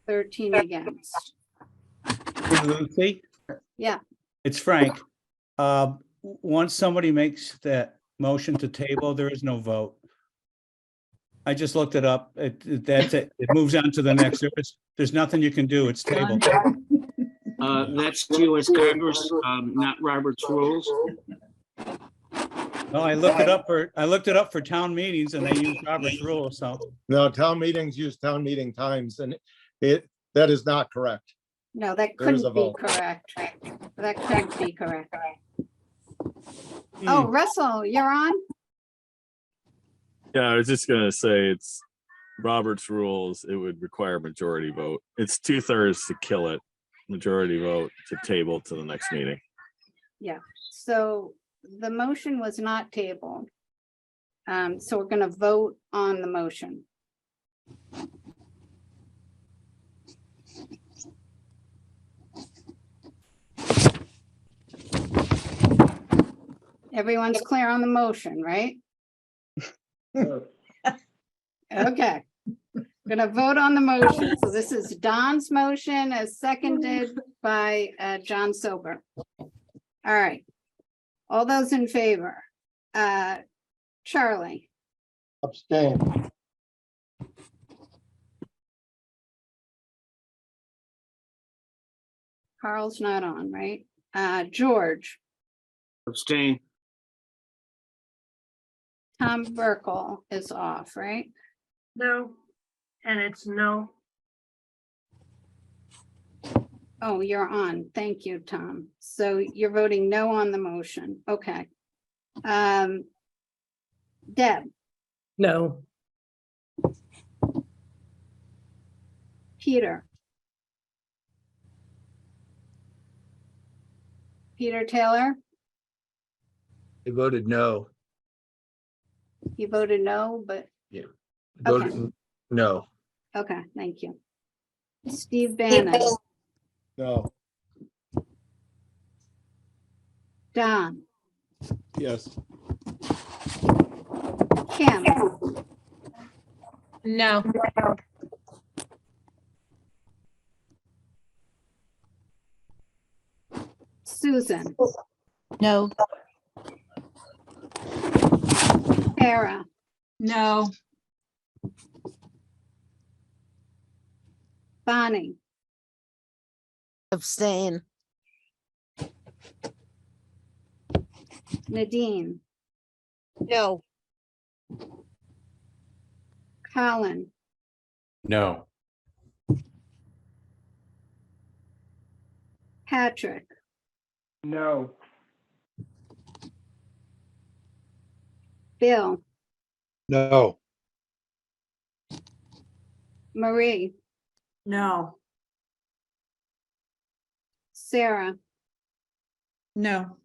thirteen against. Hey, Lucy, Yeah, it's Frank. Once somebody makes that motion to table, there is no vote. I just looked it up. That's it. It moves on to the next. There's nothing you can do. It's tabled. That's US Congress, not Robert's rules. No, I looked it up for town meetings and they use Robert's rules, so. No, town meetings use town meeting times and that is not correct. no, that There is a couldn't be vote. correct. That couldn't be correct. Oh, Russell, you're on? Yeah, I was just gonna say it's Robert's rules. It would require a majority vote. It's 2/3 to kill it, majority vote to table to the next meeting. Yeah, so the motion was not tabled. So we're gonna vote on the motion. Everyone's clear on the motion, right? Okay. Gonna vote on the motion. So this is Don's motion as seconded by John Sober. All right. All those in favor? Charlie, Abstain. Carl's not on, right? George, Abstain. Tom Burkle is off, right? No, and it's no. Oh, you're on. Thank you, Tom. So you're voting no on the motion. Okay. Deb, No. Peter. Peter Taylor, I voted no. you voted no, but Yeah. Okay. Voted no. okay, thank you. Steve Bannon, No, Don, Yes. Kim, No. Susan, No. Sarah, No. Bonnie, Abstain. Nadine, No, Colin, No. Patrick, No. Bill, no, Marie, No. Sarah, No.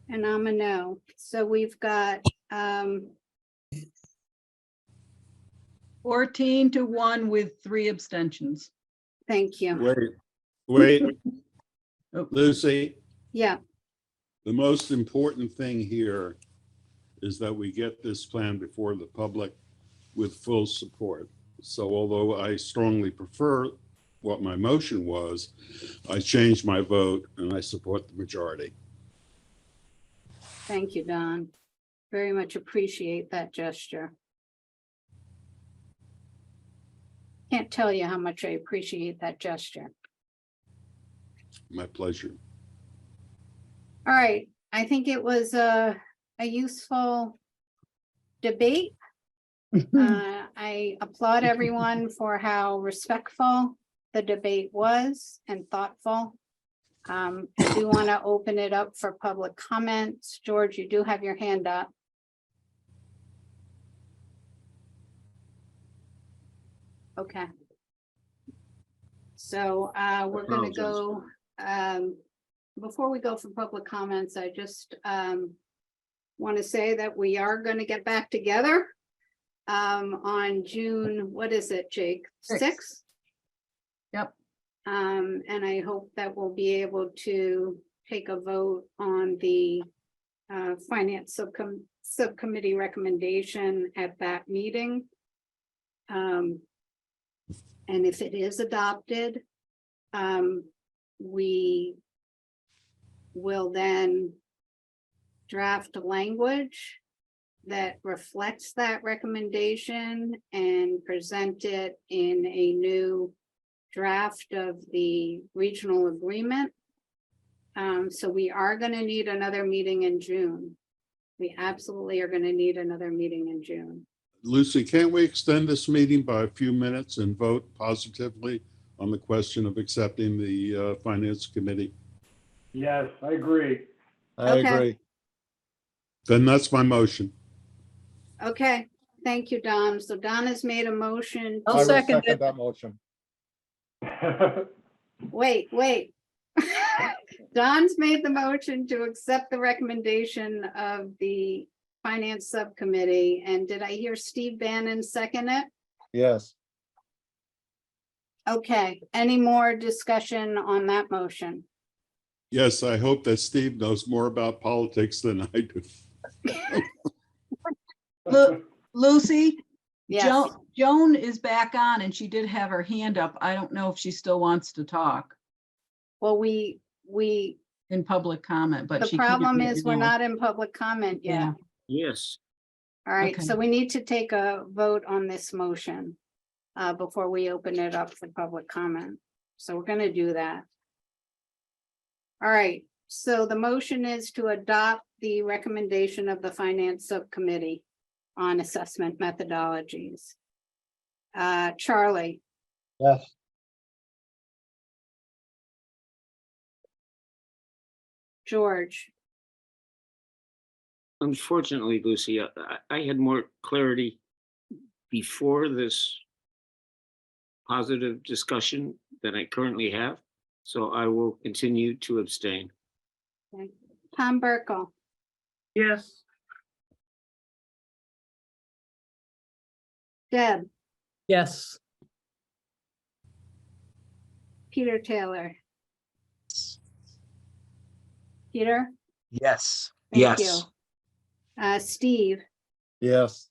and I'm a no. So we've got 14-1 with 3 abstentions. thank you. Wait, Oh. Lucy, Yeah, the most important thing here is that we get this plan before the public with full support. So although I strongly prefer what my motion was, I changed my vote and I support the majority. thank you, Don. Very much appreciate that gesture. Can't tell you how much I appreciate that gesture. My pleasure. All right, I think it was a useful debate. I applaud everyone for how respectful the debate was and thoughtful. I do want to open it up for public comments. George, you do have your hand up. Okay. So we're going to go, before we go for public comments, I just want to say that we are going to get back together on June, what is it, Jake? 6th? Yep. And I hope that we'll be able to take a vote on the finance subcommittee recommendation at that meeting. And if it is adopted, we will then draft language that reflects that recommendation and present it in a new draft of the regional agreement. So we are going to need another meeting in June. We absolutely are going to need another meeting in June. Lucy, can't we extend this meeting by a few minutes and vote positively on the question of accepting the Finance Committee? Yes, I agree. I Okay. agree. Then that's my motion. Okay, thank you, Don. So Don has made a motion. I will second that motion. Wait. Don's made the motion to accept the recommendation of the Finance Subcommittee. And did I hear Steve Bannon second it? Yes. Okay, any more discussion on that motion? Yes, I hope that Steve knows more about politics than I do. Lucy? Yes. Joan is back on and she did have her hand up. I don't know if she still wants to talk. Well, we in public comment, but the problem is we're not in public comment yet. Yeah. Yes. All right, Okay. so we need to take a vote on this motion before we open it up for public comment. So we're going to do that. All right, so the motion is to adopt the recommendation of the Finance Subcommittee on assessment methodologies. Charlie, Yes. George, Unfortunately, Lucy, I had more clarity before this positive discussion than I currently have. So I will continue to abstain. okay. Tom Burkle, Yes. Deb, Yes. Peter Taylor. Peter, Yes. thank you. Steve, Yes.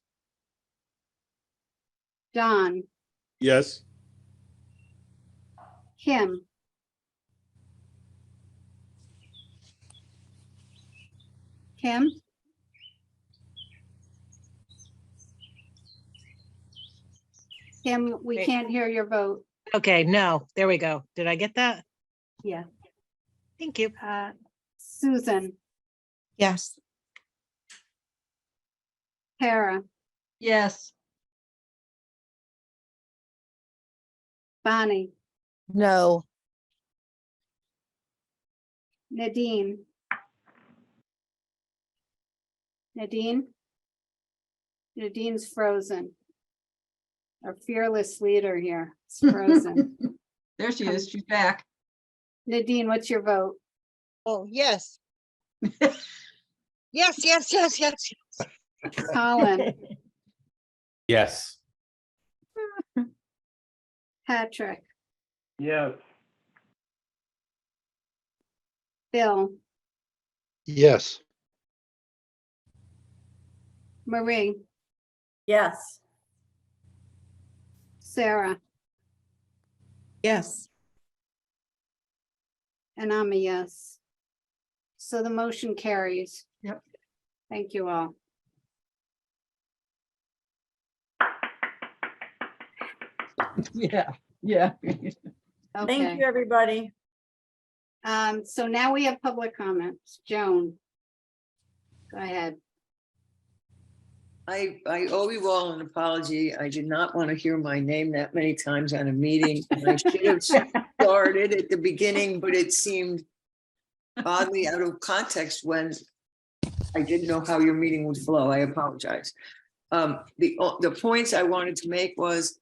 Don, Yes. Kim, Kim, we Wait. can't hear your vote. Okay, no, there we go. Did I get that? Yeah. Thank you. Susan, Yes. Tara, Yes. Bonnie, No. Nadine. Nadine's frozen. Our fearless leader here is frozen. There she is. She's back. Nadine, what's your vote? Oh, yes. Yes. Colin, Yes. Patrick, Yes. Bill, Yes. Marie, Yes. Sarah, Yes. and I'm a yes. So the motion carries. Yep. Thank you all. Yeah, yeah. Thank Okay. you, everybody. So now we have public comments. Joan. Go ahead. I owe you all an apology. I did not want to hear my name that many times on a meeting. And I should have started at the beginning, but it seemed oddly out of context when I didn't know how your meeting would flow. I apologize. The points I wanted to make was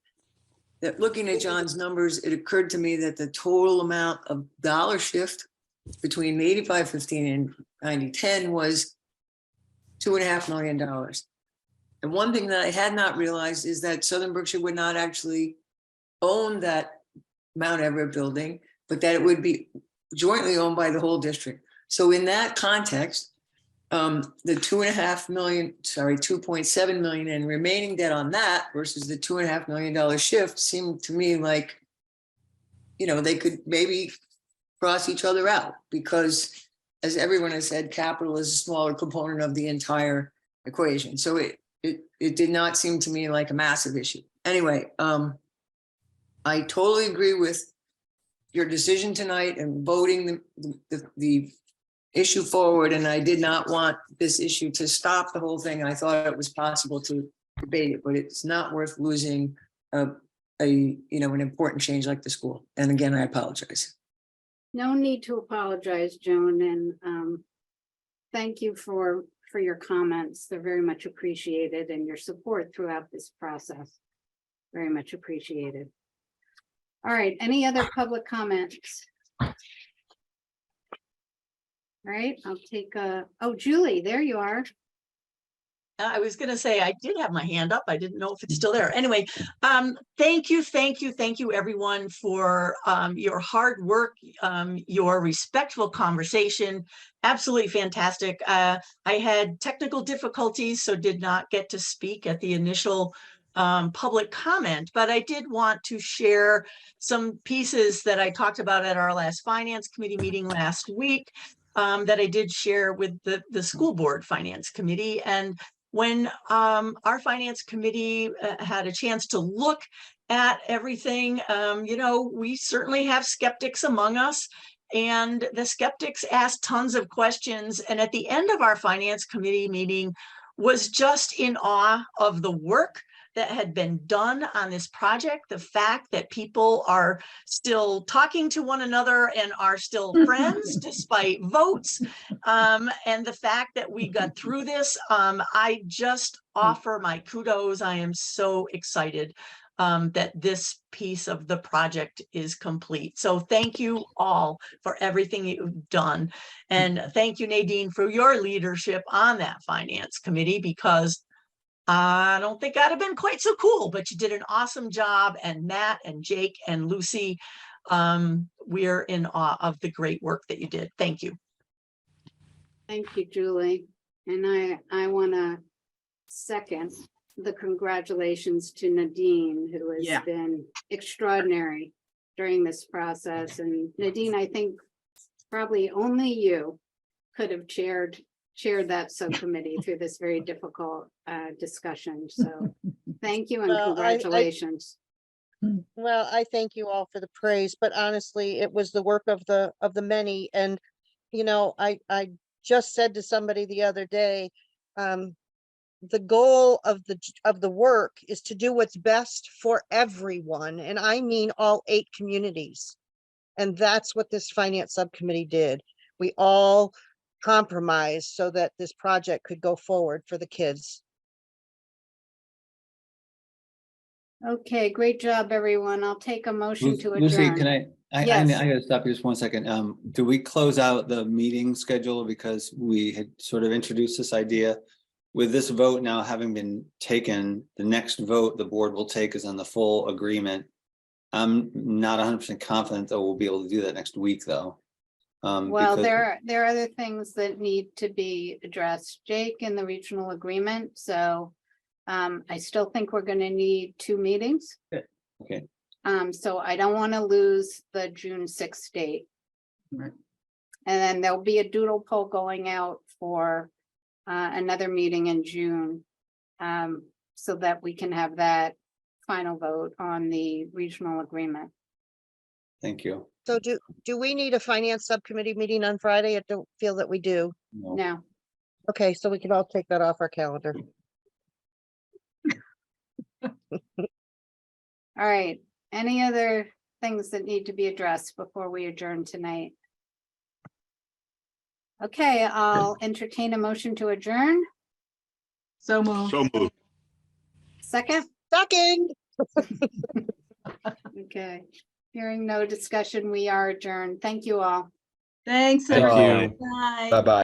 that looking at John's numbers, it occurred to me that the total amount of dollar shift between the 8515 and 9010 was $2.5 million. And one thing that I had not realized is that Southern Berkshire would not actually own that Mount Everett building, but that it would be jointly owned by the whole district. So in that context, the 2.7 million and remaining debt on that versus the $2.5 million shift seemed to me like, you know, they could maybe cross each other out because, as everyone has said, capital is a smaller component of the entire equation. So it did not seem to me like a massive issue. Anyway, I totally agree with your decision tonight and voting the issue forward. And I did not want this issue to stop the whole thing. I thought it was possible to debate it, but it's not worth losing an important change like the school. And again, I apologize. No need to apologize, Joan, and thank you for your comments. They're very much appreciated, and your support throughout this process. Very much appreciated. All right, any other public comments? All right, I'll take oh, Julie, there you are. I was going to say, I did have my hand up. I didn't know if it's still there. Anyway, thank you, everyone, for your hard work, your respectful conversation. Absolutely fantastic. I had technical difficulties, so did not get to speak at the initial public comment, but I did want to share some pieces that I talked about at our last Finance Committee meeting last week that I did share with the school board Finance Committee. And when our Finance Committee had a chance to look at everything, we certainly have skeptics among us. And the skeptics asked tons of questions. And at the end of our Finance Committee meeting was just in awe of the work that had been done on this project, the fact that people are still talking to one another and are still friends despite votes, and the fact that we got through this. I just offer my kudos. I am so excited that this piece of the project is complete. So thank you all for everything you've done. And thank you, Nadine, for your leadership on that Finance Committee, because I don't think I'd have been quite so cool, but you did an awesome job. And Matt and Jake and Lucy, we're in awe of the great work that you did. Thank you. Thank you, Julie. And I want to second the congratulations to Nadine, who has been extraordinary during this process. And Nadine, I think probably only you could have chaired that subcommittee through this very difficult discussion. So thank you and congratulations. Well, I thank you all for the praise, but honestly, it was the work of the many. And, I just said to somebody the other day, the goal of the work is to do what's best for everyone. And I mean all 8 communities. And that's what this finance subcommittee did. We all compromised so that this project could go forward for the kids. Okay, great job, everyone. I'll take a motion to adjourn. Lucy, can I Yes. I gotta stop you just one second. Do we close out the meeting schedule because we had sort of introduced this idea? With this vote now having been taken, the next vote the board will take is on the full agreement. I'm not 100% confident that we'll be able to do that next week, though. Well, because- there are other things that need to be addressed, Jake, in the regional agreement. So I still think we're going to need 2 meetings. Okay. So I don't want to lose the June 6th date. Right. And then there'll be a doodle poll going out for another meeting in June, so that we can have that final vote on the regional agreement. Thank you. So do we need a finance subcommittee meeting on Friday? I don't feel that we do. No. No, Okay, so we can all take that off our calendar. all right. Any other things that need to be addressed before we adjourn tonight? Okay, I'll entertain a motion to adjourn. So moved. So moved. Second, Second. okay. Hearing no discussion, we are adjourned. Thank you all. Thanks, Thank everyone. you. Bye. Bye-bye.